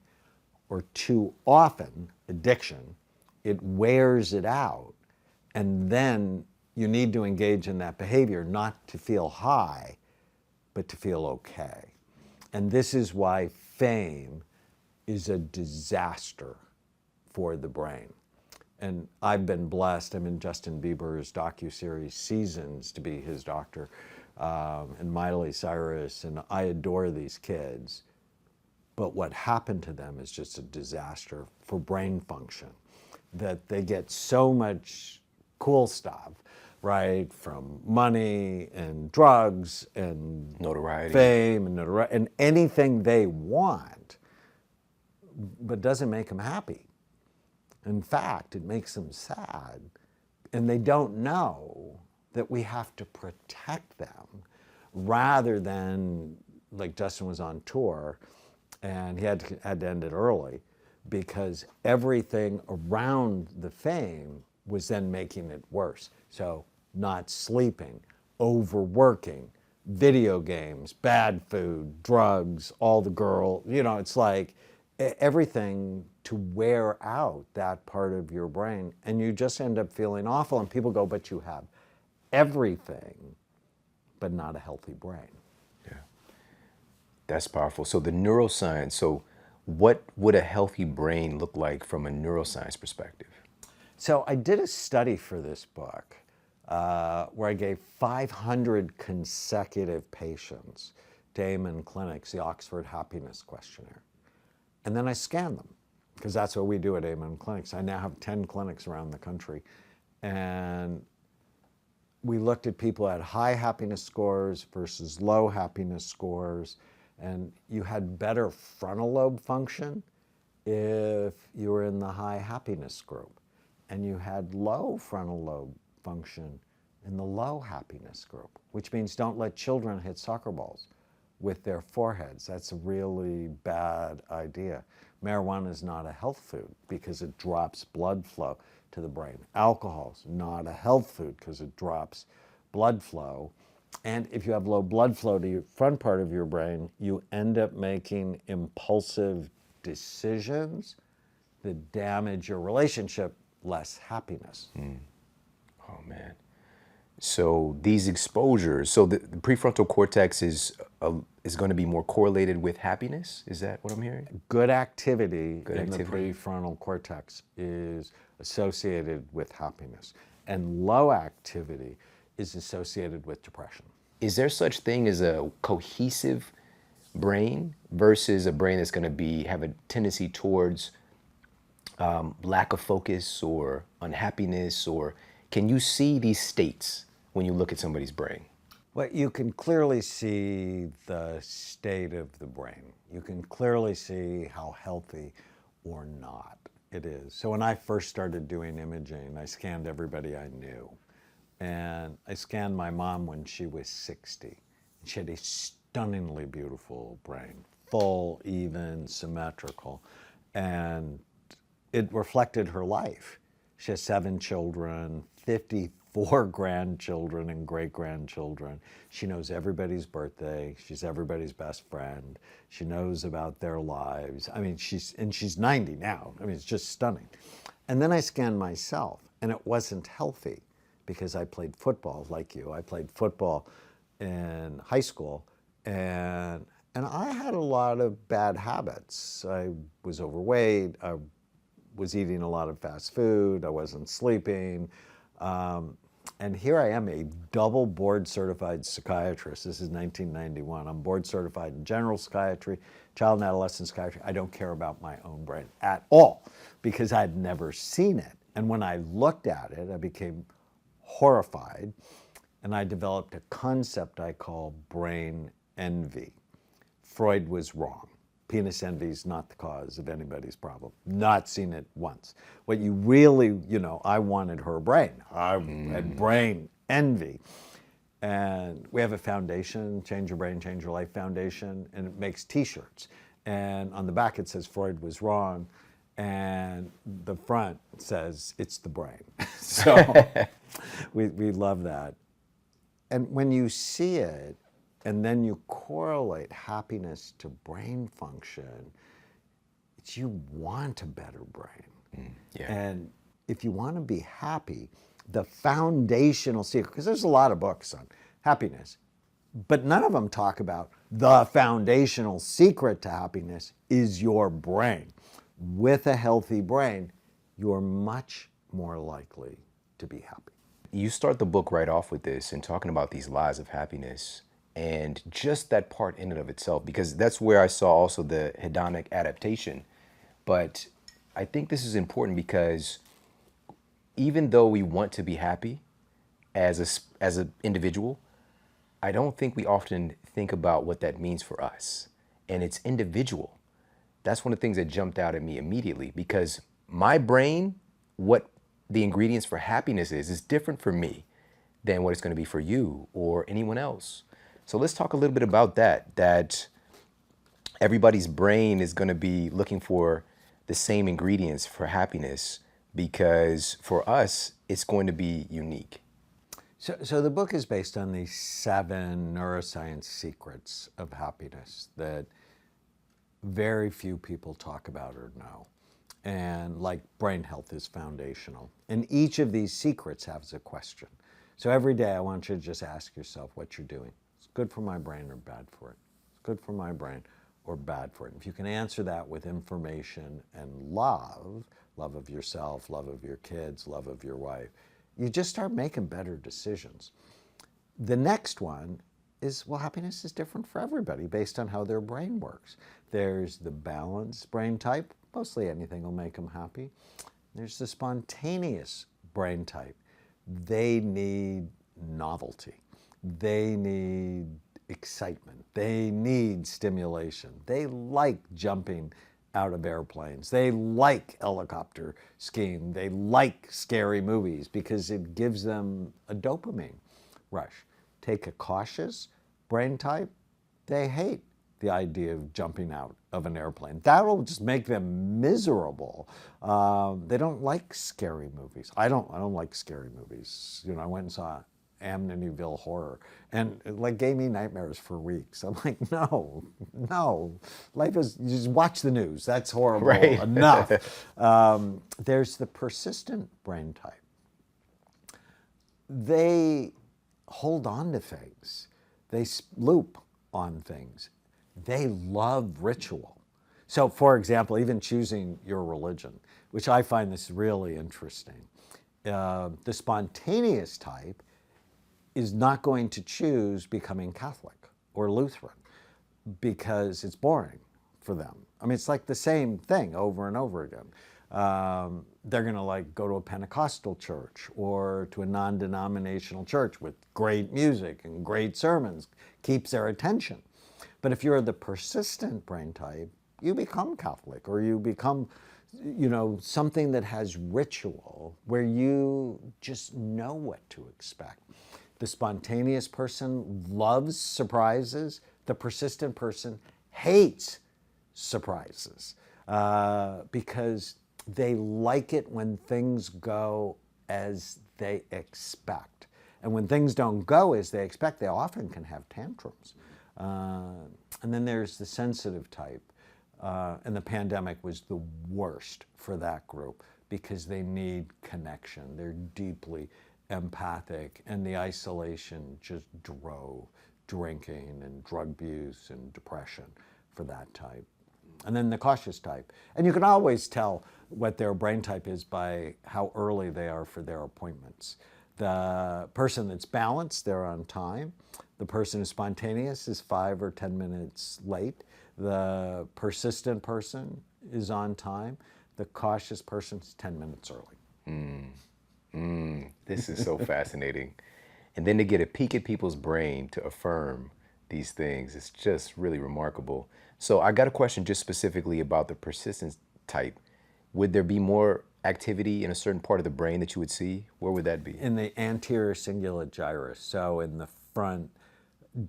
or too often, addiction, it wears it out. And then you need to engage in that behavior, not to feel high, but to feel okay. And this is why fame is a disaster for the brain. And I've been blessed. I'm in Justin Bieber's docuseries Seasons to be his doctor, and Miley Cyrus, and I adore these kids. But what happened to them is just a disaster for brain function, that they get so much cool stuff, right, from money and drugs and Notoriety. fame and notoriety, and anything they want, but doesn't make them happy. In fact, it makes them sad. And they don't know that we have to protect them rather than, like Justin was on tour and he had to end it early because everything around the fame was then making it worse. So not sleeping, overworking, video games, bad food, drugs, all the girl, you know, it's like everything to wear out that part of your brain, and you just end up feeling awful. And people go, but you have everything, but not a healthy brain. Yeah, that's powerful. So the neuroscience, so what would a healthy brain look like from a neuroscience perspective? So I did a study for this book where I gave 500 consecutive patients to Amen Clinics the Oxford Happiness Questionnaire. And then I scanned them, because that's what we do at Amen Clinics. I now have 10 clinics around the country. And we looked at people who had high happiness scores versus low happiness scores. And you had better frontal lobe function if you were in the high happiness group. And you had low frontal lobe function in the low happiness group, which means don't let children hit soccer balls with their foreheads. That's a really bad idea. Marijuana is not a health food because it drops blood flow to the brain. Alcohol is not a health food because it drops blood flow. And if you have low blood flow to your front part of your brain, you end up making impulsive decisions that damage your relationship, less happiness. Oh man. So these exposures, so the prefrontal cortex is going to be more correlated with happiness. Is that what I'm hearing? Good activity Good in activity. the prefrontal cortex is associated with happiness, and low activity is associated with depression. Is there such thing as a cohesive brain versus a brain that's going to be have a tendency towards lack of focus or unhappiness, or can you see these states when you look at somebody's brain? Well, you can clearly see the state of the brain. You can clearly see how healthy or not it is. So when I first started doing imaging, I scanned everybody I knew. And I scanned my mom when she was 60. She had a stunningly beautiful brain, full, even, symmetrical. And it reflected her life. She has 7 children, 54 grandchildren and great-grandchildren. She knows everybody's birthday. She's everybody's best friend. She knows about their lives. I mean, she's 90 now. I mean, it's just stunning. And then I scanned myself, and it wasn't healthy because I played football like you. I played football in high school, and I had a lot of bad habits. I was overweight. I was eating a lot of fast food. I wasn't sleeping. And here I am, a double board certified psychiatrist. This is 1991. I'm board certified in general psychiatry, child and adolescent psychiatry. I don't care about my own brain at all because I'd never seen it. And when I looked at it, I became horrified, and I developed a concept I call brain envy. Freud was wrong. Penis envy is not the cause of anybody's problem. Not seen it once. What you really, I wanted her brain. I had brain envy. And we have a foundation, Change Your Brain, Change Your Life Foundation, and it makes t-shirts. And on the back it says Freud was wrong, and the front says it's the brain. So we love that. And when you see it, and then you correlate happiness to brain function, it's you want a better brain. Yeah. And if you want to be happy, the foundational secret, because there's a lot of books on happiness, but none of them talk about the foundational secret to happiness is your brain. With a healthy brain, you're much more likely to be happy. You start the book right off with this and talking about these lies of happiness and just that part in and of itself, because that's where I saw also the hedonic adaptation. But I think this is important because even though we want to be happy as an individual, I don't think we often think about what that means for us. And it's individual. That's one of the things that jumped out at me immediately, because my brain, what the ingredients for happiness is different for me than what it's going to be for you or anyone else. So let's talk a little bit about that everybody's brain is going to be looking for the same ingredients for happiness, because for us, it's going to be unique. So the book is based on these 7 neuroscience secrets of happiness that very few people talk about or know. And like brain health is foundational. And each of these secrets has a question. So every day I want you to just ask yourself what you're doing. It's good for my brain or bad for it? It's good for my brain or bad for it? If you can answer that with information and love, love of yourself, love of your kids, love of your wife, you just start making better decisions. The next one is, well, happiness is different for everybody based on how their brain works. There's the balanced brain type. Mostly anything will make them happy. There's the spontaneous brain type. They need novelty. They need excitement. They need stimulation. They like jumping out of airplanes. They like helicopter skiing. They like scary movies because it gives them a dopamine rush. Take a cautious brain type, they hate the idea of jumping out of an airplane. That'll just make them miserable. They don't like scary movies. I don't like scary movies. You know, I went and saw Amityville Horror, and it like gave me nightmares for weeks. I'm like, no, life is, you just watch the news. That's horrible Right. enough. There's the persistent brain type. They hold on to things. They loop on things. They love ritual. So, for example, even choosing your religion, which I find this really interesting. The spontaneous type is not going to choose becoming Catholic or Lutheran because it's boring for them. I mean, it's like the same thing over and over again. They're going to like go to a Pentecostal church or to a non-denominational church with great music and great sermons, keeps their attention. But if you're the persistent brain type, you become Catholic or you become, you know, something that has ritual where you just know what to expect. The spontaneous person loves surprises. The persistent person hates surprises because they like it when things go as they expect. And when things don't go as they expect, they often can have tantrums. And then there's the sensitive type. And the pandemic was the worst for that group because they need connection. They're deeply empathic, and the isolation just drove drinking and drug abuse and depression for that type. And then the cautious type. And you can always tell what their brain type is by how early they are for their appointments. The person that's balanced, they're on time. The person who's spontaneous is 5 or 10 minutes late. The persistent person is on time. The cautious person is 10 minutes early. This is so fascinating. And then to get a peek at people's brain to affirm these things, it's just really remarkable. So I got a question just specifically about the persistence type. Would there be more activity in a certain part of the brain that you would see? Where would that be? In the anterior cingulate gyrus, so in the front,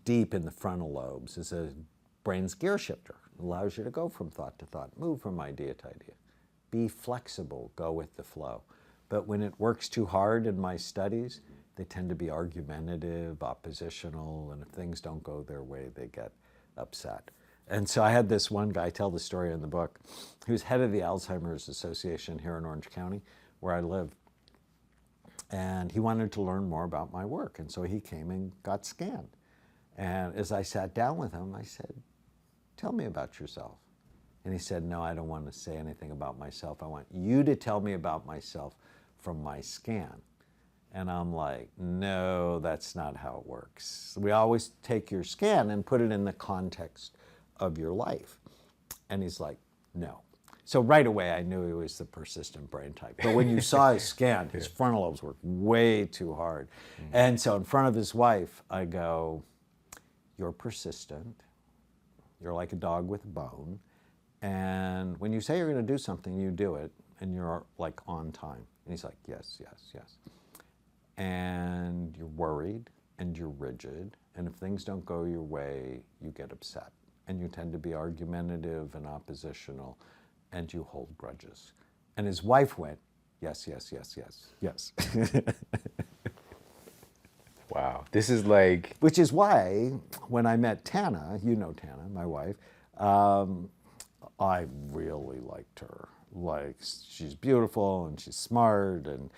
deep in the frontal lobes, is a brain's gear shifter. It allows you to go from thought to thought, move from idea to idea. Be flexible, go with the flow. But when it works too hard in my studies, they tend to be argumentative, oppositional, and if things don't go their way, they get upset. And so I had this one guy, I tell the story in the book, who was head of the Alzheimer's Association here in Orange County, where I live. And he wanted to learn more about my work. And so he came and got scanned. And as I sat down with him, I said, tell me about yourself. And he said, no, I don't want to say anything about myself. I want you to tell me about myself from my scan. And I'm like, no, that's not how it works. We always take your scan and put it in the context of your life. And he's like, no. So right away, I knew he was the persistent brain type. But when you saw his scan, his frontal lobes worked way too hard. And so in front of his wife, I go, you're persistent. You're like a dog with a bone. And when you say you're going to do something, you do it, and you're like on time. And he's like, yes, yes, yes. And you're worried, and you're rigid, and if things don't go your way, you get upset. And you tend to be argumentative and oppositional, and you hold grudges. And his wife went, yes, yes, yes, yes, yes. Wow. This is like... Which is why, when I met Tana, you know Tana, my wife, I really liked her. Like, she's beautiful and she's smart, and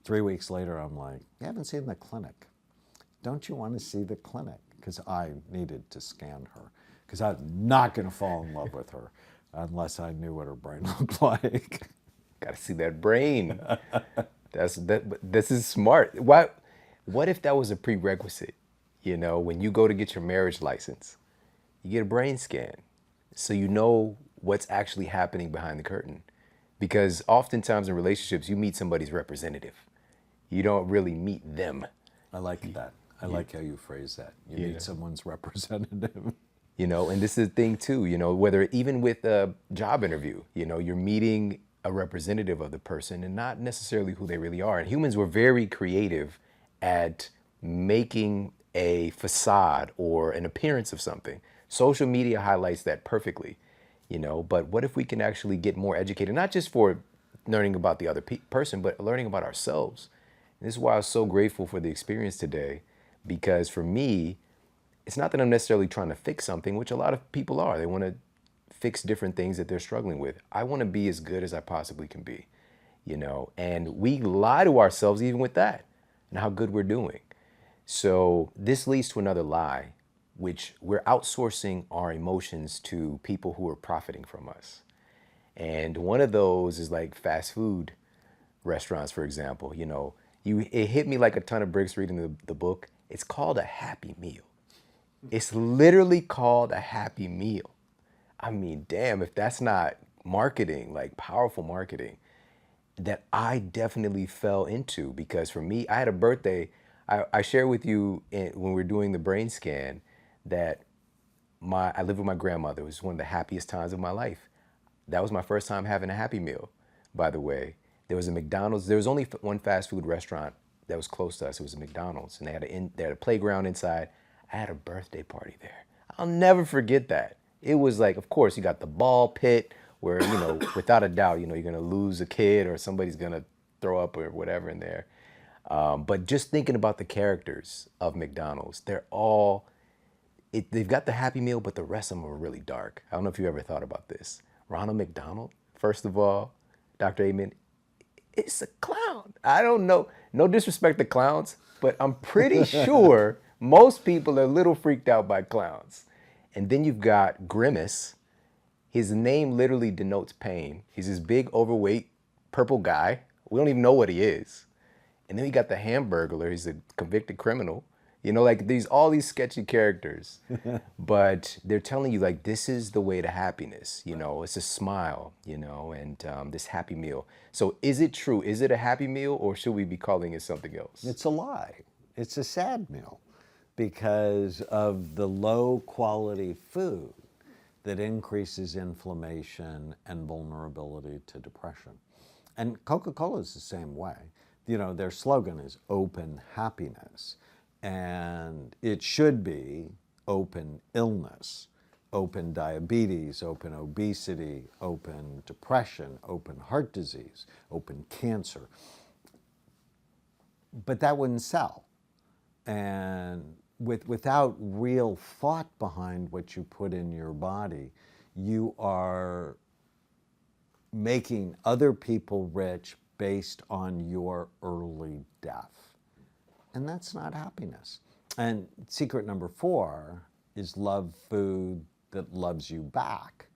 3 weeks later, I'm like, you haven't seen the clinic. Don't you want to see the clinic? Because I needed to scan her, because I'm not going to fall in love with her unless I knew what her brain looked like. Got to see that brain. This is smart. What if that was a prerequisite? You know, when you go to get your marriage license, you get a brain scan, so you know what's actually happening behind the curtain. Because oftentimes in relationships, you meet somebody's representative. You don't really meet them. I like that. I like how you phrase that. You Yeah. meet someone's representative. You know, and this is the thing too, you know, whether even with a job interview, you know, you're meeting a representative of the person and not necessarily who they really are. And humans were very creative at making a facade or an appearance of something. Social media highlights that perfectly, you know, but what if we can actually get more educated, not just for learning about the other person, but learning about ourselves. And this is why I was so grateful for the experience today, because for me, it's not that I'm necessarily trying to fix something, which a lot of people are. They want to fix different things that they're struggling with. I want to be as good as I possibly can be, you know, and we lie to ourselves even with that and how good we're doing. So this leads to another lie, which we're outsourcing our emotions to people who are profiting from us. And one of those is like fast food restaurants, for example. You know, it hit me like a ton of bricks reading the book. It's called a Happy Meal. It's literally called a Happy Meal. I mean, damn, if that's not marketing, like powerful marketing, that I definitely fell into. Because for me, I had a birthday. I shared with you when we were doing the brain scan that I lived with my grandmother. It was one of the happiest times of my life. That was my first time having a Happy Meal, by the way. There was a McDonald's. There was only one fast food restaurant that was close to us. It was a McDonald's, and they had a playground inside. I had a birthday party there. I'll never forget that. It was like, of course, you got the ball pit where, you know, without a doubt, you know, you're going to lose a kid or somebody's going to throw up or whatever in there. But just thinking about the characters of McDonald's, they've got the Happy Meal, but the rest of them are really dark. I don't know if you ever thought about this. Ronald McDonald, first of all, Dr. Amen, it's a clown. I don't know. No disrespect to clowns, but I'm pretty sure most people are a little freaked out by clowns. And then you've got Grimace. His name literally denotes pain. He's this big, overweight, purple guy. We don't even know what he is. And then you got the Hamburglar. He's a convicted criminal. You know, like all these sketchy characters. But they're telling you, like, this is the way to happiness. You know, it's a smile, you know, and this Happy Meal. So is it true? Is it a Happy Meal, or should we be calling it something else? It's a lie. It's a sad meal because of the low quality food that increases inflammation and vulnerability to depression. And Coca-Cola is the same way. You know, their slogan is open happiness. And it should be open illness, open diabetes, open obesity, open depression, open heart disease, open cancer. But that wouldn't sell. And without real thought behind what you put in your body, you are making other people rich based on your early death. And that's not happiness. And secret number 4 is love food that loves you back.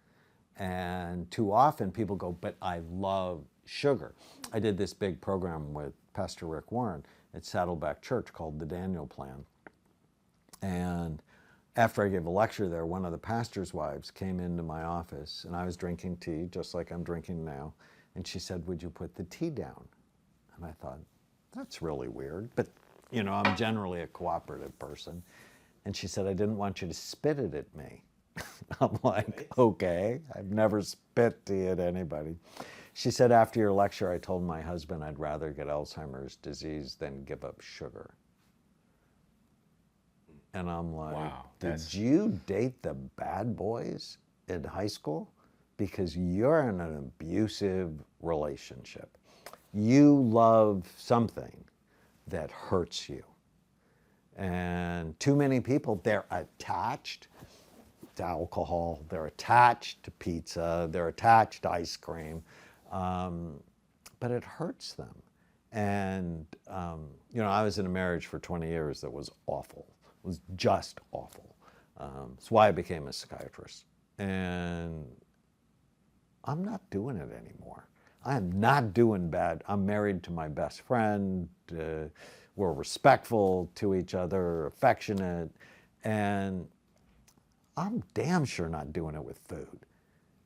And too often people go, but I love sugar. I did this big program with Pastor Rick Warren at Saddleback Church called the Daniel Plan. And after I gave a lecture there, one of the pastor's wives came into my office, and I was drinking tea, just like I'm drinking now. And she said, would you put the tea down? And I thought, that's really weird. But you know, I'm generally a cooperative person. And she said, I didn't want you to spit it at me. I'm like, okay, I've never spit tea at anybody. She said, after your lecture, I told my husband I'd rather get Alzheimer's disease than give up sugar. And I'm like, Wow, did you date the bad boys in high school? Because you're in an abusive relationship. You love something that hurts you. And too many people, they're attached to alcohol, they're attached to pizza, they're attached to ice cream, but it hurts them. And, I was in a marriage for 20 years that was awful. It was just awful. It's why I became a psychiatrist. And I'm not doing it anymore. I am not doing bad. I'm married to my best friend. We're respectful to each other, affectionate. And I'm damn sure not doing it with food.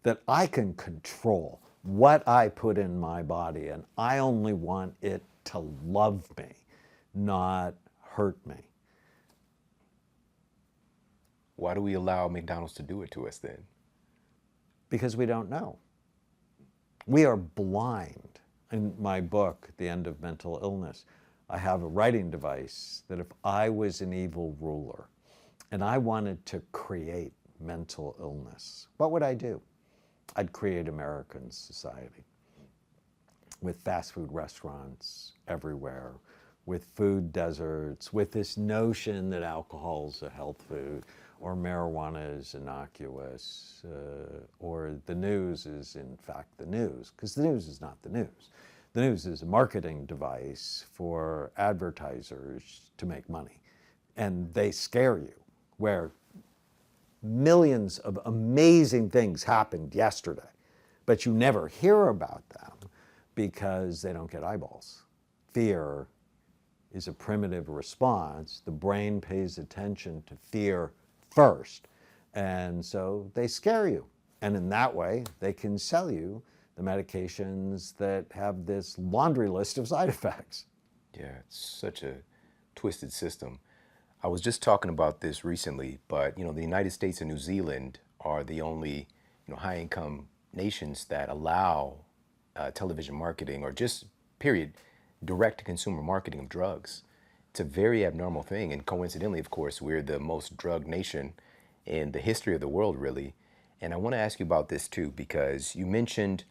That I can control what I put in my body, and I only want it to love me, not hurt me. Why do we allow McDonald's to do it to us then? Because we don't know. We are blind. In my book, The End of Mental Illness, I have a writing device that if I was an evil ruler and I wanted to create mental illness, what would I do? I'd create American society with fast food restaurants everywhere, with food deserts, with this notion that alcohol is a health food, or marijuana is innocuous, or the news is in fact the news, because the news is not the news. The news is a marketing device for advertisers to make money, and they scare you, where millions of amazing things happened yesterday, but you never hear about them because they don't get eyeballs. Fear is a primitive response. The brain pays attention to fear first, and so they scare you. And in that way, they can sell you the medications that have this laundry list of side effects. Yeah, it's such a twisted system. I was just talking about this recently, but the United States and New Zealand are the only high-income nations that allow television marketing, or just period, direct-to-consumer marketing of drugs. It's a very abnormal thing, and coincidentally, of course, we're the most drugged nation in the history of the world, really. And I want to ask you about this too, because you mentioned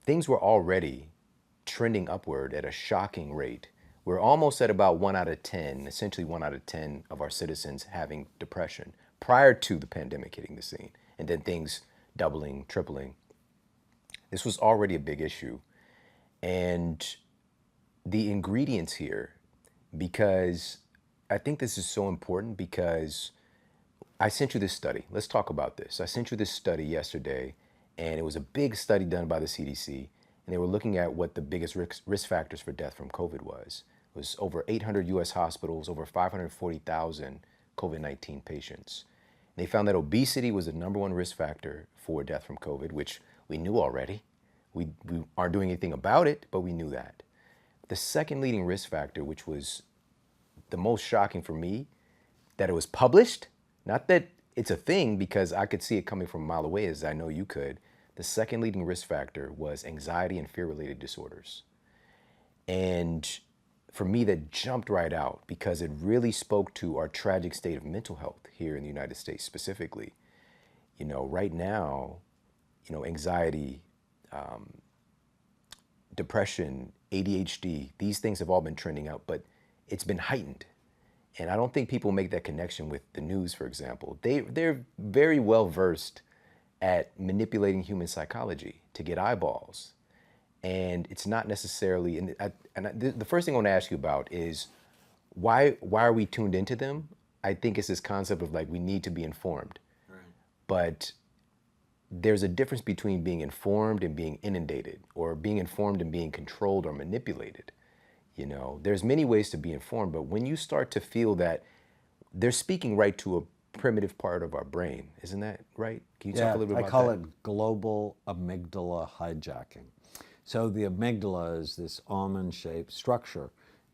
things were already trending upward at a shocking rate. We're almost at about 1 out of 10, essentially 1 out of 10 of our citizens having depression prior to the pandemic hitting the scene, and then things doubling, tripling. This was already a big issue. And the ingredients here, because I think this is so important, because I sent you this study. Let's talk about this. I sent you this study yesterday, and it was a big study done by the CDC, and they were looking at what the biggest risk factors for death from COVID was. It was over 800 US hospitals, over 540,000 COVID-19 patients. And they found that obesity was the #1 risk factor for death from COVID, which we knew already. We aren't doing anything about it, but we knew that. The second leading risk factor, which was the most shocking for me, that it was published, not that it's a thing, because I could see it coming from a mile away, as I know you could. The second leading risk factor was anxiety and fear-related disorders. And for me, that jumped right out, because it really spoke to our tragic state of mental health here in the United States specifically. Right now, anxiety, depression, ADHD, these things have all been trending out, but it's been heightened. And I don't think people make that connection with the news, for example. They're very well versed at manipulating human psychology to get eyeballs. And it's not necessarily, the first thing I want to ask you about is why are we tuned into them? I think it's this concept of we need to be informed. Right. But there's a difference between being informed and being inundated, or being informed and being controlled or manipulated. There's many ways to be informed, but when you start to feel that they're speaking right to a primitive part of our brain, isn't that right? Can you talk a little bit about that? I call it global amygdala hijacking. So the amygdala is this almond-shaped structure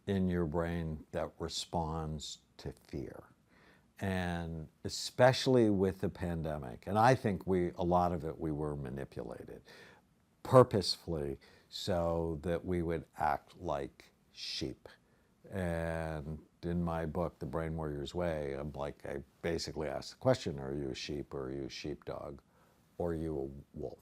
in your brain that responds to fear. And especially with the pandemic, and I think a lot of it we were manipulated purposefully so that we would act like sheep. And in my book, The Brain Warrior's Way, I basically ask the question, are you a sheep, or are you a sheepdog, or are you a wolf?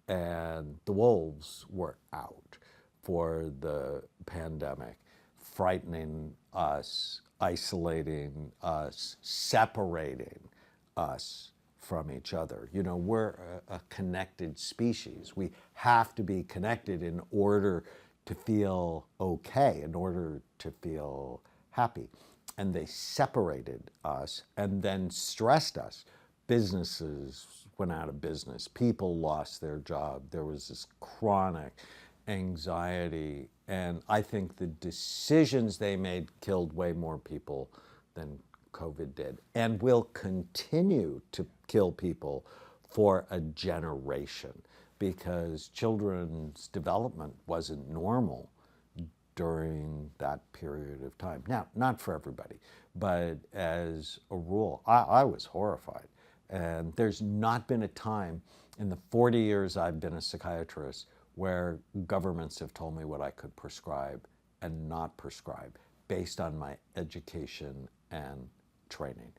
And the wolves were out for the pandemic, frightening us, isolating us, separating us from each other. We're a connected species. We have to be connected in order to feel okay, in order to feel happy. And they separated us and then stressed us. Businesses went out of business. People lost their job. There was this chronic anxiety. And I think the decisions they made killed way more people than COVID did, and will continue to kill people for a generation, because children's development wasn't normal during that period of time. Now, not for everybody, but as a rule, I was horrified. And there's not been a time in the 40 years I've been a psychiatrist where governments have told me what I could prescribe and not prescribe based on my education and training.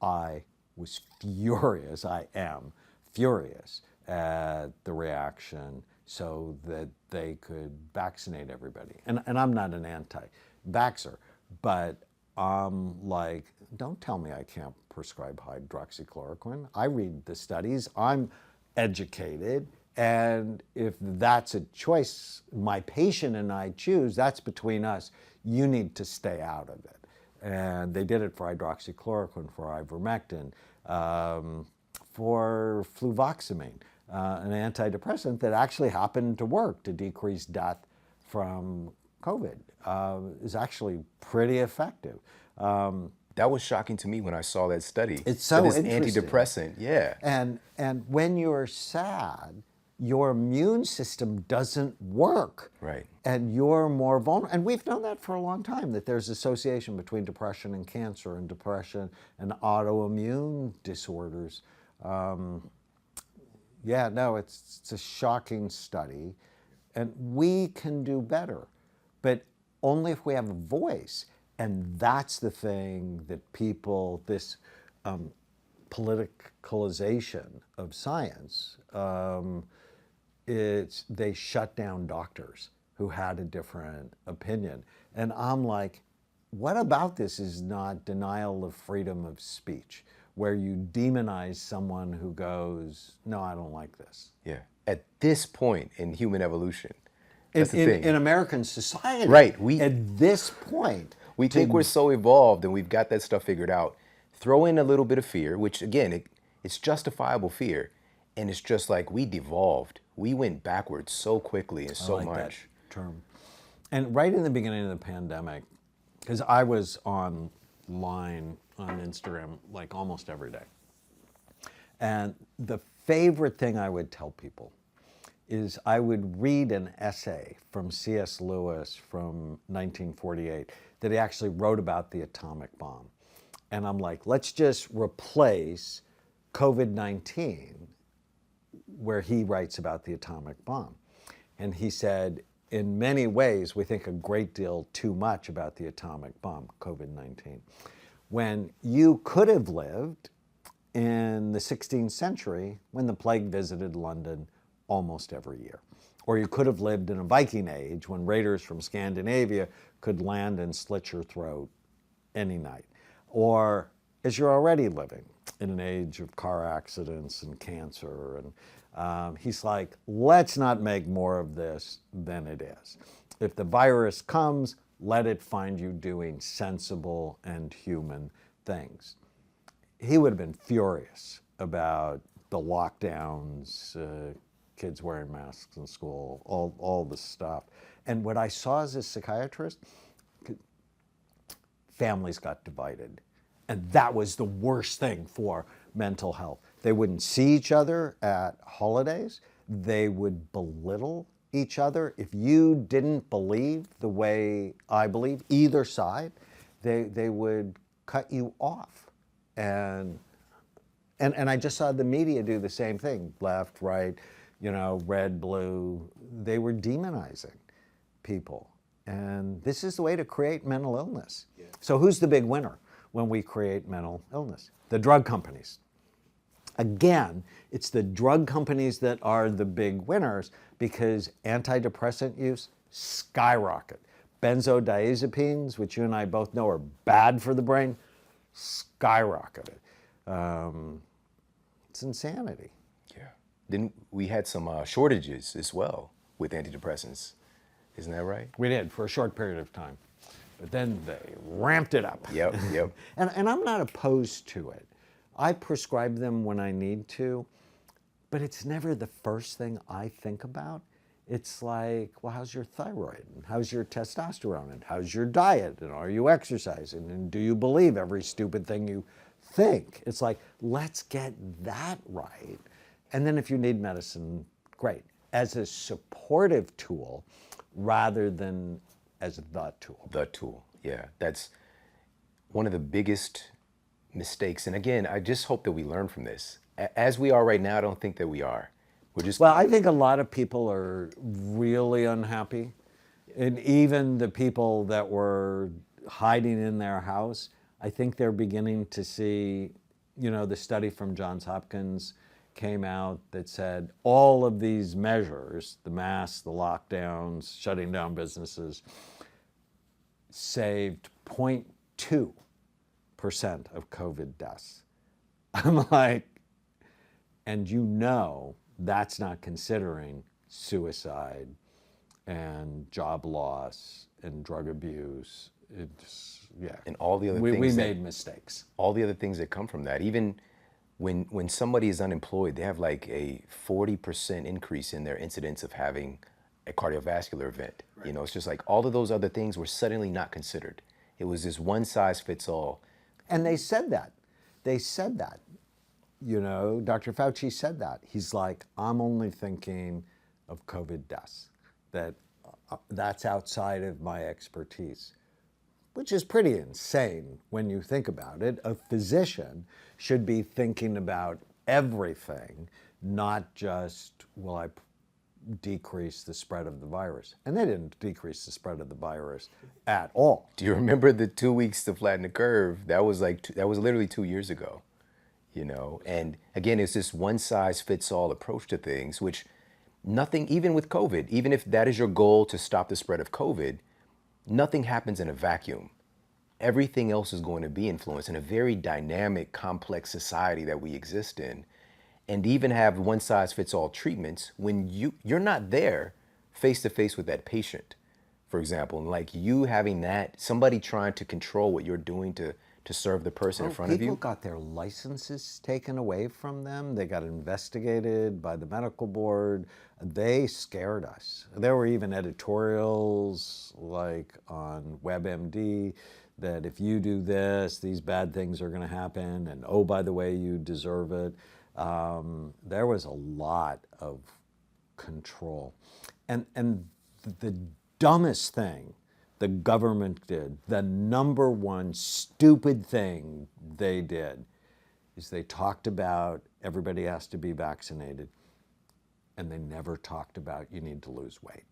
I was furious, I am furious at the reaction so that they could vaccinate everybody. And I'm not an anti-vaxxer, but I'm like, don't tell me I can't prescribe hydroxychloroquine. I read the studies, I'm educated, and if that's a choice my patient and I choose, that's between us. You need to stay out of it. And they did it for hydroxychloroquine, for ivermectin, for fluvoxamine, an antidepressant that actually happened to work to decrease death from COVID. Is actually pretty effective. That was shocking to me when I saw that study. It's so this interesting. antidepressant, yeah. And when you're sad, your immune system doesn't work. Right. And you're more vulnerable. And we've known that for a long time, that there's association between depression and cancer, and depression and autoimmune disorders. Yeah, no, it's a shocking study. And we can do better, but only if we have a voice. And that's the thing that people, this politicalization of science, they shut down doctors who had a different opinion. And I'm like, what about this is not denial of freedom of speech, where you demonize someone who goes, no, I don't like this. Yeah. At this point in human evolution, that's the thing. In American society, Right, at this point. We think we're so evolved and we've got that stuff figured out. Throw in a little bit of fear, which again, it's justifiable fear. And it's just like we devolved. We went backwards so quickly and so I like much. that term. And right in the beginning of the pandemic, because I was online on Instagram like almost every day. And the favorite thing I would tell people is I would read an essay from C.S. Lewis from 1948 that he actually wrote about the atomic bomb. And I'm like, let's just replace COVID-19, where he writes about the atomic bomb. And he said, in many ways, we think a great deal too much about the atomic bomb, COVID-19, when you could have lived in the 16th century when the plague visited London almost every year. Or you could have lived in a Viking age when raiders from Scandinavia could land and slit your throat any night. Or as you're already living in an age of car accidents and cancer. And he's like, let's not make more of this than it is. If the virus comes, let it find you doing sensible and human things. He would have been furious about the lockdowns, kids wearing masks in school, all the stuff. And what I saw as a psychiatrist, families got divided. And that was the worst thing for mental health. They wouldn't see each other at holidays. They would belittle each other. If you didn't believe the way I believe, either side, they would cut you off. And I just saw the media do the same thing, left, right, red, blue. They were demonizing people. And this is the way to create mental illness. Yeah. So who's the big winner when we create mental illness? The drug companies. Again, it's the drug companies that are the big winners because antidepressant use skyrocket. Benzodiazepines, which you and I both know are bad for the brain, skyrocketed. It's insanity. Yeah. Then we had some shortages as well with antidepressants. Isn't that right? We did for a short period of time. But then they ramped it up. Yep, yep. And I'm not opposed to it. I prescribe them when I need to, but it's never the first thing I think about. It's like, well, how's your thyroid? And how's your testosterone? And how's your diet? And are you exercising? And do you believe every stupid thing you think? It's like, let's get that right. And then if you need medicine, great. As a supportive tool rather than as the tool. The tool, yeah. That's one of the biggest mistakes. And again, I just hope that we learn from this. As we are right now, I don't think that we are. We're just... Well, I think a lot of people are really unhappy. And even the people that were hiding in their house, I think they're beginning to see, you know, the study from Johns Hopkins came out that said all of these measures, the masks, the lockdowns, shutting down businesses, saved 0.2% of COVID deaths. I'm like, and you know that's not considering suicide and job loss and drug abuse. It's, yeah. And all the other we things made mistakes. All the other things that come from that. Even when somebody is unemployed, they have like a 40% increase in their incidence of having a cardiovascular event. Right. You know, it's just like all of those other things were suddenly not considered. It was this one size fits all. And they said that. They said that. You know, Dr. Fauci said that. He's like, I'm only thinking of COVID deaths. That's outside of my expertise, which is pretty insane when you think about it. A physician should be thinking about everything, not just, will I decrease the spread of the virus? And they didn't decrease the spread of the virus at all. Do you remember the 2 weeks to flatten the curve? That was like, that was literally 2 years ago. You know, and again, it's this one size fits all approach to things, which nothing, even with COVID, even if that is your goal to stop the spread of COVID, nothing happens in a vacuum. Everything else is going to be influenced in a very dynamic, complex society that we exist in. And even have one size fits all treatments when you're not there face to face with that patient, for example, and like you having that, somebody trying to control what you're doing to serve the person in front of you. People got their licenses taken away from them. They got investigated by the medical board. They scared us. There were even editorials like on WebMD that if you do this, these bad things are going to happen. And oh, by the way, you deserve it. There was a lot of control. And the dumbest thing the government did, the number one stupid thing they did, is they talked about everybody has to be vaccinated, and they never talked about you need to lose weight.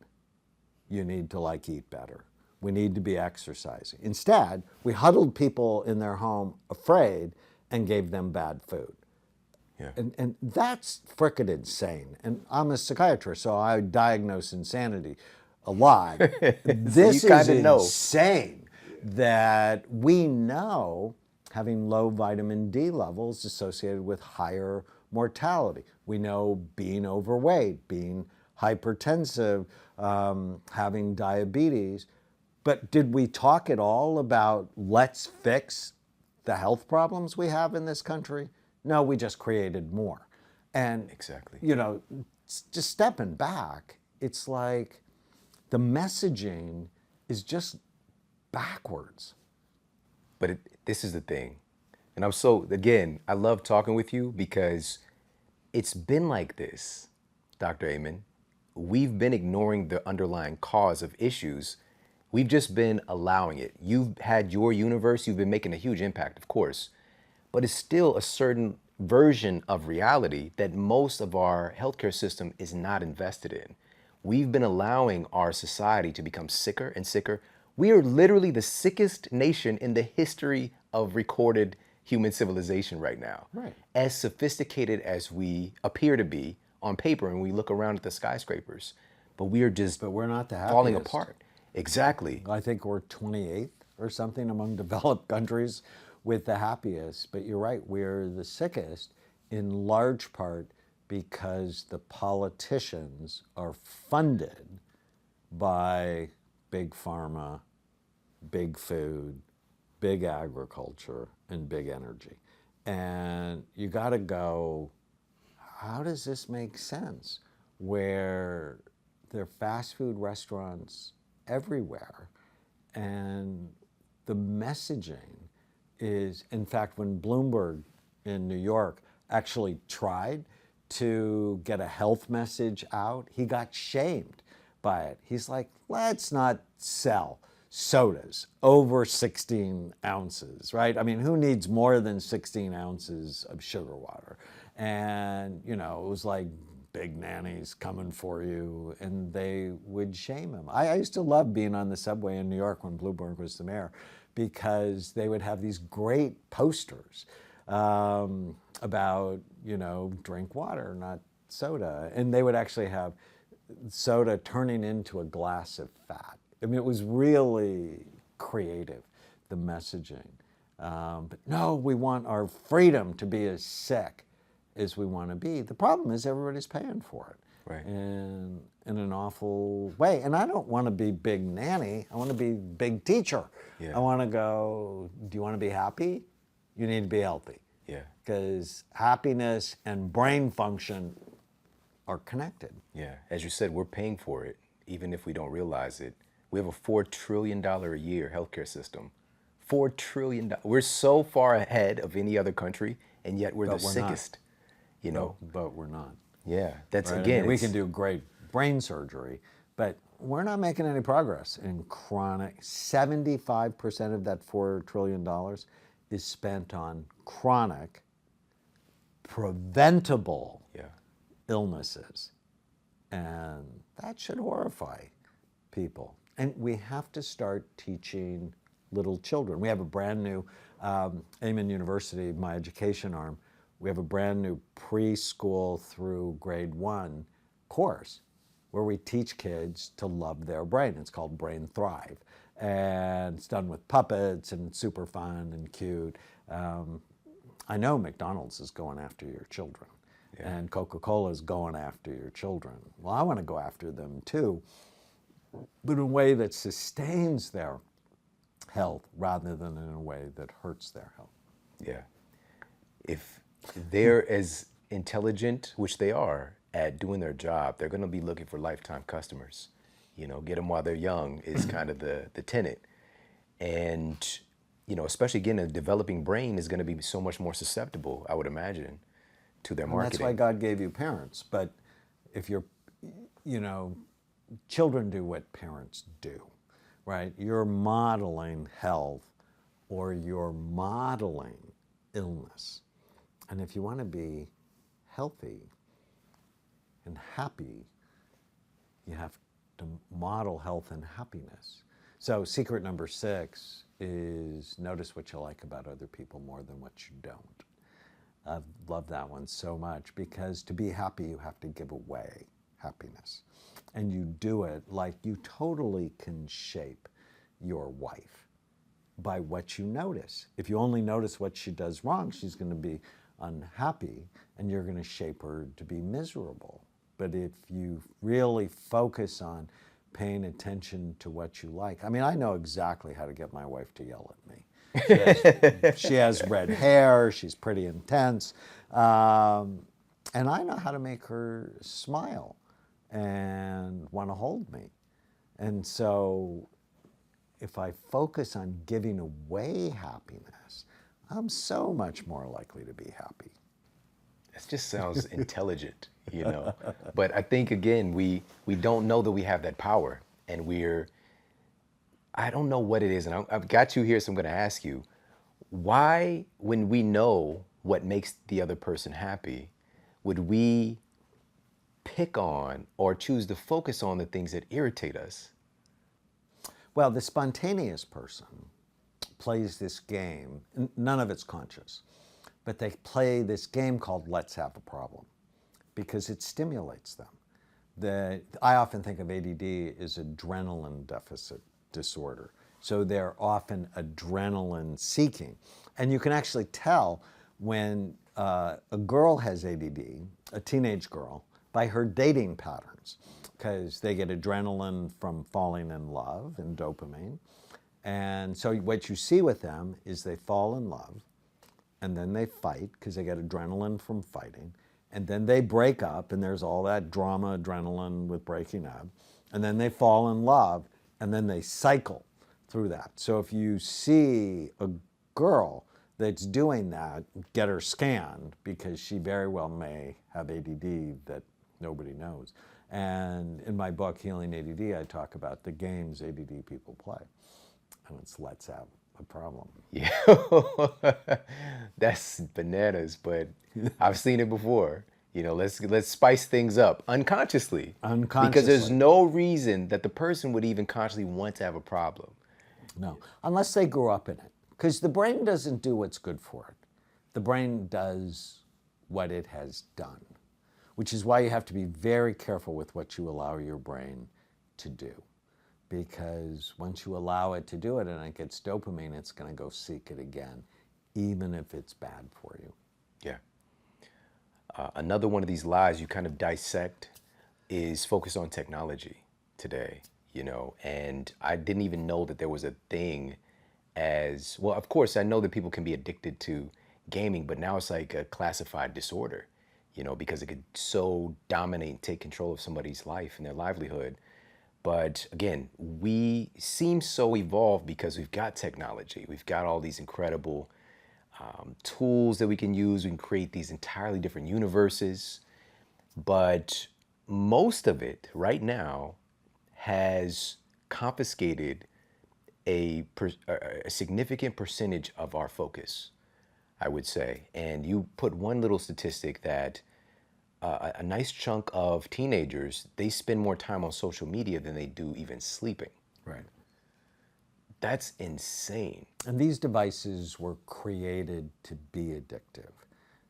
You need to eat better. We need to be exercising. Instead, we huddled people in their home afraid and gave them bad food. Yeah. And that's frickin' insane. And I'm a psychiatrist, so I diagnose insanity a lot. This is insane that we know having low vitamin D levels is associated with higher mortality. We know being overweight, being hypertensive, having diabetes. But did we talk at all about let's fix the health problems we have in this country? No, we just created more. And, exactly, you know, just stepping back, it's like the messaging is just backwards. But this is the thing. And I'm so, again, I love talking with you because it's been like this, Dr. Amen. We've been ignoring the underlying cause of issues. We've just been allowing it. You've had your universe. You've been making a huge impact, of course. But it's still a certain version of reality that most of our healthcare system is not invested in. We've been allowing our society to become sicker and sicker. We are literally the sickest nation in the history of recorded human civilization right now. Right. As sophisticated as we appear to be on paper and we look around at the skyscrapers, but we are just we're not the falling happiest. apart. Exactly. I think we're 28th or something among developed countries with the happiest. But you're right, we're the sickest in large part because the politicians are funded by big pharma, big food, big agriculture, and big energy. And you got to go, how does this make sense? Where there are fast food restaurants everywhere, and the messaging is, in fact, when Bloomberg in New York actually tried to get a health message out, he got shamed by it. He's like, let's not sell sodas over 16 ounces, right? I mean, who needs more than 16 ounces of sugar water? And, you know, it was like big nannies coming for you, and they would shame him. I used to love being on the subway in New York when Bloomberg was the mayor, because they would have these great posters about, you know, drink water, not soda. And they would actually have soda turning into a glass of fat. I mean, it was really creative, the messaging. But no, we want our freedom to be as sick as we want to be. The problem is everybody's paying for it. Right. And in an awful way. And I don't want to be big nanny. I want to be big teacher. Yeah. I want to go, do you want to be happy? You need to be healthy. Yeah. Because happiness and brain function are connected. Yeah. As you said, we're paying for it, even if we don't realize it. We have a $4 trillion a year healthcare system. $4 trillion. We're so far ahead of any other country, and yet we're But the we're not. sickest. You know. But we're not. Yeah. That's Right? I again. mean, we it's- can do great brain surgery, but we're not making any progress in chronic. 75% of that $4 trillion is spent on chronic, preventable Yeah. illnesses. And that should horrify people. And we have to start teaching little children. We have a brand new, Amen University, my education arm, we have a brand new preschool through grade 1 course where we teach kids to love their brain. It's called Brain Thrive. And it's done with puppets and super fun and cute. I know McDonald's is going after your children. Yeah. And Coca-Cola is going after your children. Well, I want to go after them too, but in a way that sustains their health rather than in a way that hurts their health. Yeah. If they're as intelligent, which they are, at doing their job, they're going to be looking for lifetime customers. You know, get them while they're young is kind of the tenet. And, you know, especially again, a developing brain is going to be so much more susceptible, I would imagine, to their And marketing. that's why God gave you parents. But if you're, you know, children do what parents do, right? You're modeling health or you're modeling illness. And if you want to be healthy and happy, you have to model health and happiness. So secret number 6 is notice what you like about other people more than what you don't. I love that one so much, because to be happy, you have to give away happiness. And you do it like you totally can shape your wife by what you notice. If you only notice what she does wrong, she's going to be unhappy, and you're going to shape her to be miserable. But if you really focus on paying attention to what you like, I mean, I know exactly how to get my wife to yell at me. She has red hair, she's pretty intense, and I know how to make her smile and want to hold me. And so if I focus on giving away happiness, I'm so much more likely to be happy. That just sounds intelligent, you know. But I think again, we don't know that we have that power, and I don't know what it is, and I've got you here, so I'm going to ask you, why, when we know what makes the other person happy, would we pick on or choose to focus on the things that irritate us? Well, the spontaneous person plays this game, none of it's conscious, but they play this game called Let's Have a Problem, because it stimulates them. I often think of ADD as adrenaline deficit disorder. So they're often adrenaline seeking. And you can actually tell when a girl has ADD, a teenage girl, by her dating patterns. because they get adrenaline from falling in love and dopamine. And so what you see with them is they fall in love, and then they fight because they get adrenaline from fighting. And then they break up, and there's all that drama, adrenaline with breaking up. And then they fall in love, and then they cycle through that. So if you see a girl that's doing that, get her scanned, because she very well may have ADD that nobody knows. And in my book, Healing ADD, I talk about the games ADD people play. And it's let's have a problem. Yeah, that's bananas, but I've seen it before. Let's spice things up unconsciously. Because there's Unconsciously. no reason that the person would even consciously want to have a problem. No, unless they grew up in it. Because the brain doesn't do what's good for it. The brain does what it has done, which is why you have to be very careful with what you allow your brain to do. Because once you allow it to do it and it gets dopamine, it's going to go seek it again, even if it's bad for you. Yeah. Another one of these lies you kind of dissect is focus on technology today, and I didn't even know that there was a thing as well. Of course, I know that people can be addicted to gaming, but now it's like a classified disorder, because it could so dominate and take control of somebody's life and their livelihood. But again, we seem so evolved because we've got technology. We've got all these incredible tools that we can use. We can create these entirely different universes. But most of it right now has confiscated a significant percentage of our focus, I would say. And you put one little statistic that a nice chunk of teenagers, they spend more time on social media than they do even sleeping. Right. That's insane. And these devices were created to be addictive.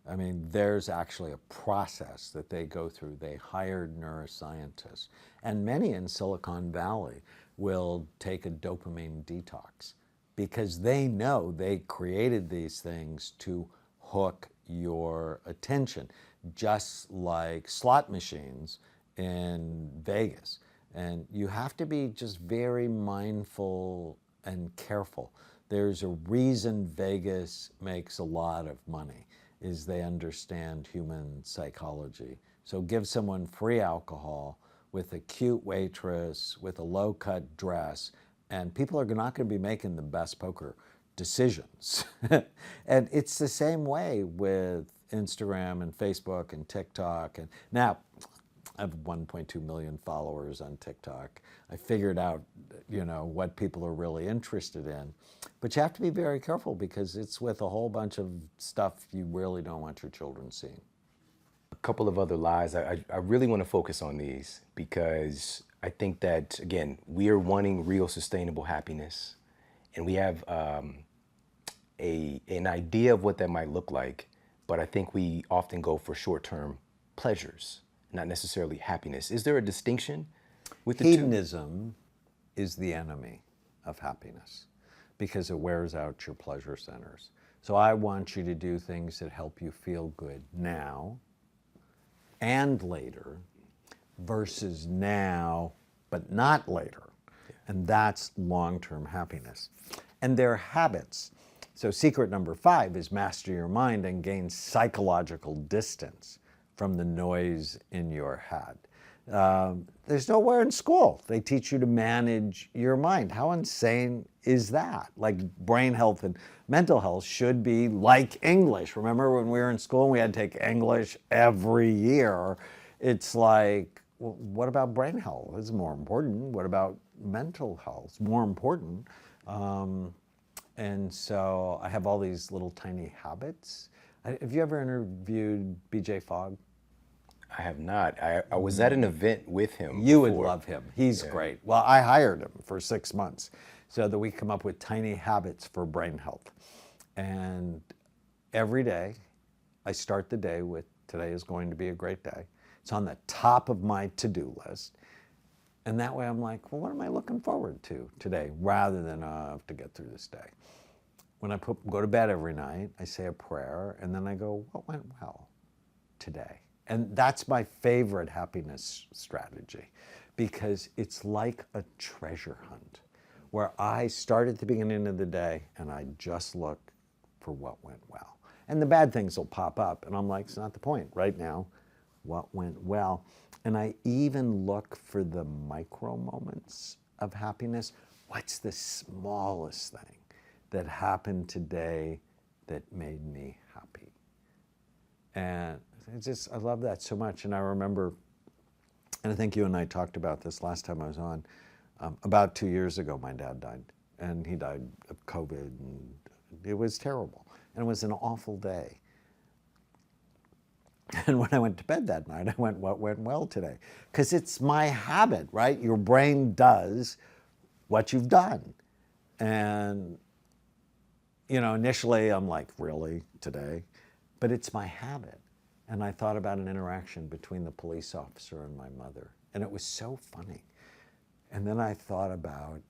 I mean, there's actually a process that they go through. They hired neuroscientists. And many in Silicon Valley will take a dopamine detox because they know they created these things to hook your attention, just like slot machines in Vegas. And you have to be just very mindful and careful. There's a reason Vegas makes a lot of money, is they understand human psychology. So give someone free alcohol with a cute waitress, with a low-cut dress, and people are not going to be making the best poker decisions. And it's the same way with Instagram and Facebook and TikTok. And now, I have 1.2 million followers on TikTok. I figured out, what people are really interested in. But you have to be very careful because it's with a whole bunch of stuff you really don't want your children seeing. A couple of other lies. I really want to focus on these because I think that, again, we are wanting real sustainable happiness. And we have an idea of what that might look like. But I think we often go for short-term pleasures, not necessarily happiness. Is there a distinction with the two? Hedonism is the enemy of happiness because it wears out your pleasure centers. So I want you to do things that help you feel good now and later versus now but not later. And that's long-term happiness. And they're habits. So secret number 5 is master your mind and gain psychological distance from the noise in your head. There's nowhere in school they teach you to manage your mind. How insane is that? Like brain health and mental health should be like English. Remember when we were in school and we had to take English every year? It's like, well, what about brain health? It's more important. What about mental health? It's more important. And so I have all these little tiny habits. Have you ever interviewed BJ Fogg? I have not. I was at an event with him. You would before. love him. He's great. Well, I hired him for 6 months so that we come up with tiny habits for brain health. And every day I start the day with, today is going to be a great day. It's on the top of my to-do list. And that way I'm like, well, what am I looking forward to today rather than I have to get through this day. When I go to bed every night, I say a prayer and then I go, what went well today? And that's my favorite happiness strategy, because it's like a treasure hunt where I start at the beginning of the day and I just look for what went well. And the bad things will pop up and I'm like, it's not the point right now. What went well? And I even look for the micro moments of happiness. What's the smallest thing that happened today that made me happy? And I love that so much. And I remember, and I think you and I talked about this last time I was on, about 2 years ago, my dad died. And he died of COVID, and it was terrible. And it was an awful day. And when I went to bed that night, I went, what went well today? Because it's my habit, right? Your brain does what you've done. And, you know, initially I'm like, really, today? But it's my habit. And I thought about an interaction between the police officer and my mother. And it was so funny. And then I thought about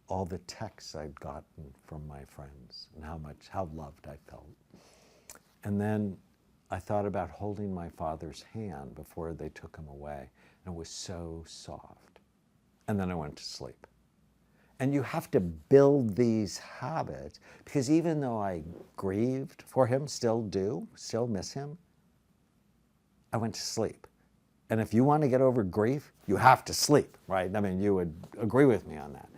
all the texts I'd gotten from my friends and how loved I felt. And then I thought about holding my father's hand before they took him away. And it was so soft. And then I went to sleep. And you have to build these habits, because even though I grieved for him, still miss him, I went to sleep. And if you want to get over grief, you have to sleep, right? I mean, you would agree with me on that.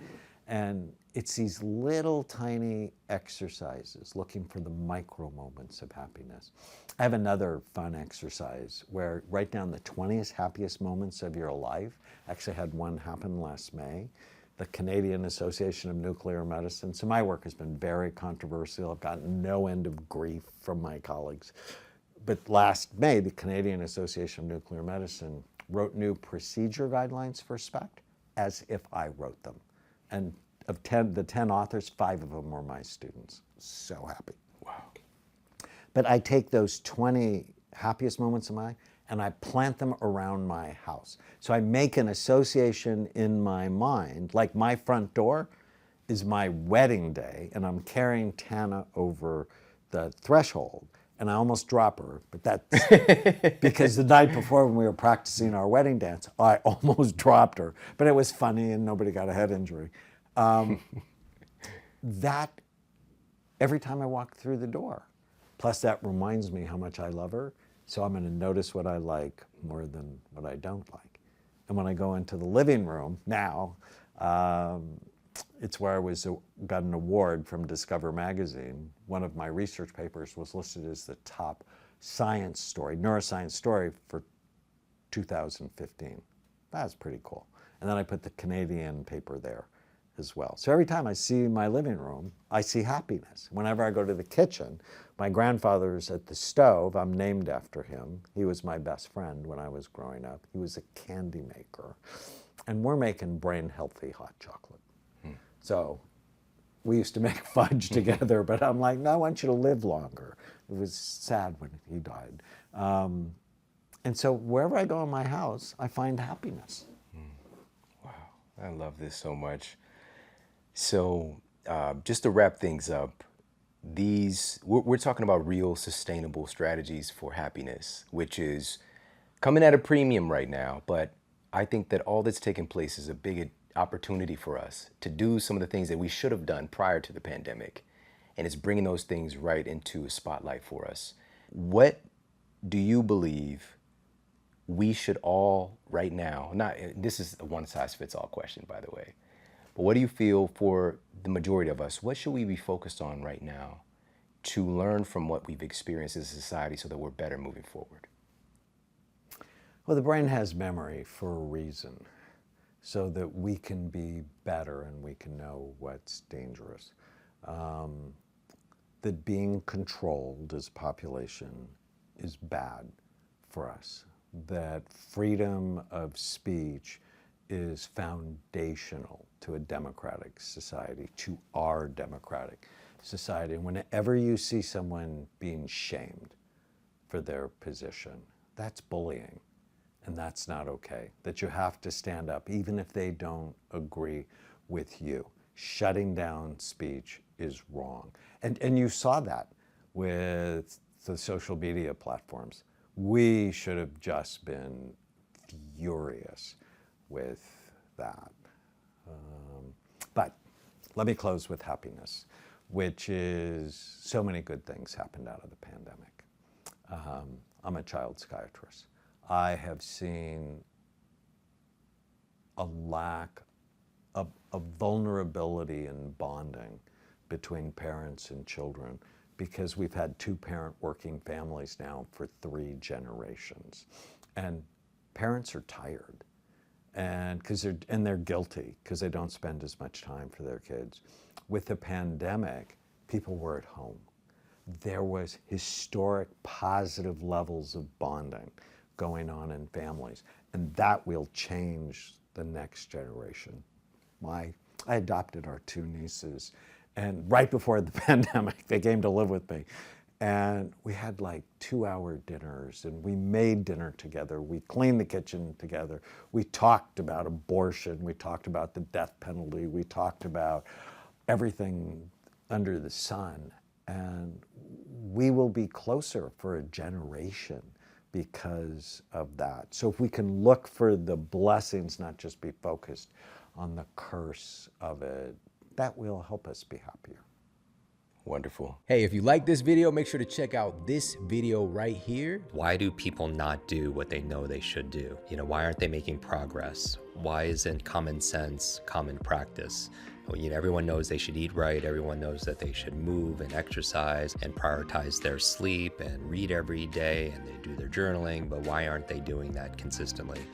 And it's these little tiny exercises, looking for the micro moments of happiness. I have another fun exercise where write down the 20 happiest moments of your life. Actually had one happen last May. The Canadian Association of Nuclear Medicine. So my work has been very controversial. I've gotten no end of grief from my colleagues. But last May, the Canadian Association of Nuclear Medicine wrote new procedure guidelines for SPECT as if I wrote them. And of the 10 authors, 5 of them were my students. So happy. Wow. But I take those 20 happiest moments of mine and I plant them around my house. So I make an association in my mind, like my front door is my wedding day, and I'm carrying Tana over the threshold, and I almost drop her, but that's because the night before when we were practicing our wedding dance, I almost dropped her, but it was funny and nobody got a head injury. That, every time I walk through the door, plus that reminds me how much I love her. So I'm going to notice what I like more than what I don't like. And when I go into the living room now, it's where I got an award from Discover magazine. One of my research papers was listed as the top science story, neuroscience story for 2015. That's pretty cool. And then I put the Canadian paper there as well. So every time I see my living room, I see happiness. Whenever I go to the kitchen, my grandfather's at the stove. I'm named after him. He was my best friend when I was growing up. He was a candy maker. And we're making brain-healthy hot chocolate. So we used to make fudge together, but I'm like, no, I want you to live longer. It was sad when he died. And so wherever I go in my house, I find happiness. Wow, I love this so much. So just to wrap things up, we're talking about real sustainable strategies for happiness, which is coming at a premium right now. But I think that all that's taking place is a big opportunity for us to do some of the things that we should have done prior to the pandemic. And it's bringing those things right into a spotlight for us. What do you believe we should all right now, this is a one-size-fits-all question, by the way, but what do you feel for the majority of us, what should we be focused on right now to learn from what we've experienced as a society so that we're better moving forward? Well, the brain has memory for a reason, so that we can be better and we can know what's dangerous. That being controlled as a population is bad for us. That freedom of speech is foundational to a democratic society, to our democratic society. And whenever you see someone being shamed for their position, that's bullying. And that's not okay. That you have to stand up, even if they don't agree with you. Shutting down speech is wrong. And you saw that with the social media platforms. We should have just been furious with that. But let me close with happiness, which is so many good things happened out of the pandemic. I'm a child psychiatrist. I have seen a lack of vulnerability and bonding between parents and children because we've had two-parent working families now for 3 generations. And parents are tired and they're guilty because they don't spend as much time for their kids. With the pandemic, people were at home. There was historic positive levels of bonding going on in families, and that will change the next generation. I adopted our 2 nieces, and right before the pandemic, they came to live with me. And we had like 2-hour dinners, and we made dinner together. We cleaned the kitchen together. We talked about abortion. We talked about the death penalty. We talked about everything under the sun. And we will be closer for a generation because of that. So if we can look for the blessings, not just be focused on the curse of it, that will help us be happier. Wonderful. Hey, if you like this video, make sure to check out this video right here. Why do people not do what they know they should do? You know, why aren't they making progress? Why isn't common sense common practice? You know, everyone knows they should eat right. Everyone knows that they should move and exercise and prioritize their sleep and read every day, and they do their journaling, but why aren't they doing that consistently?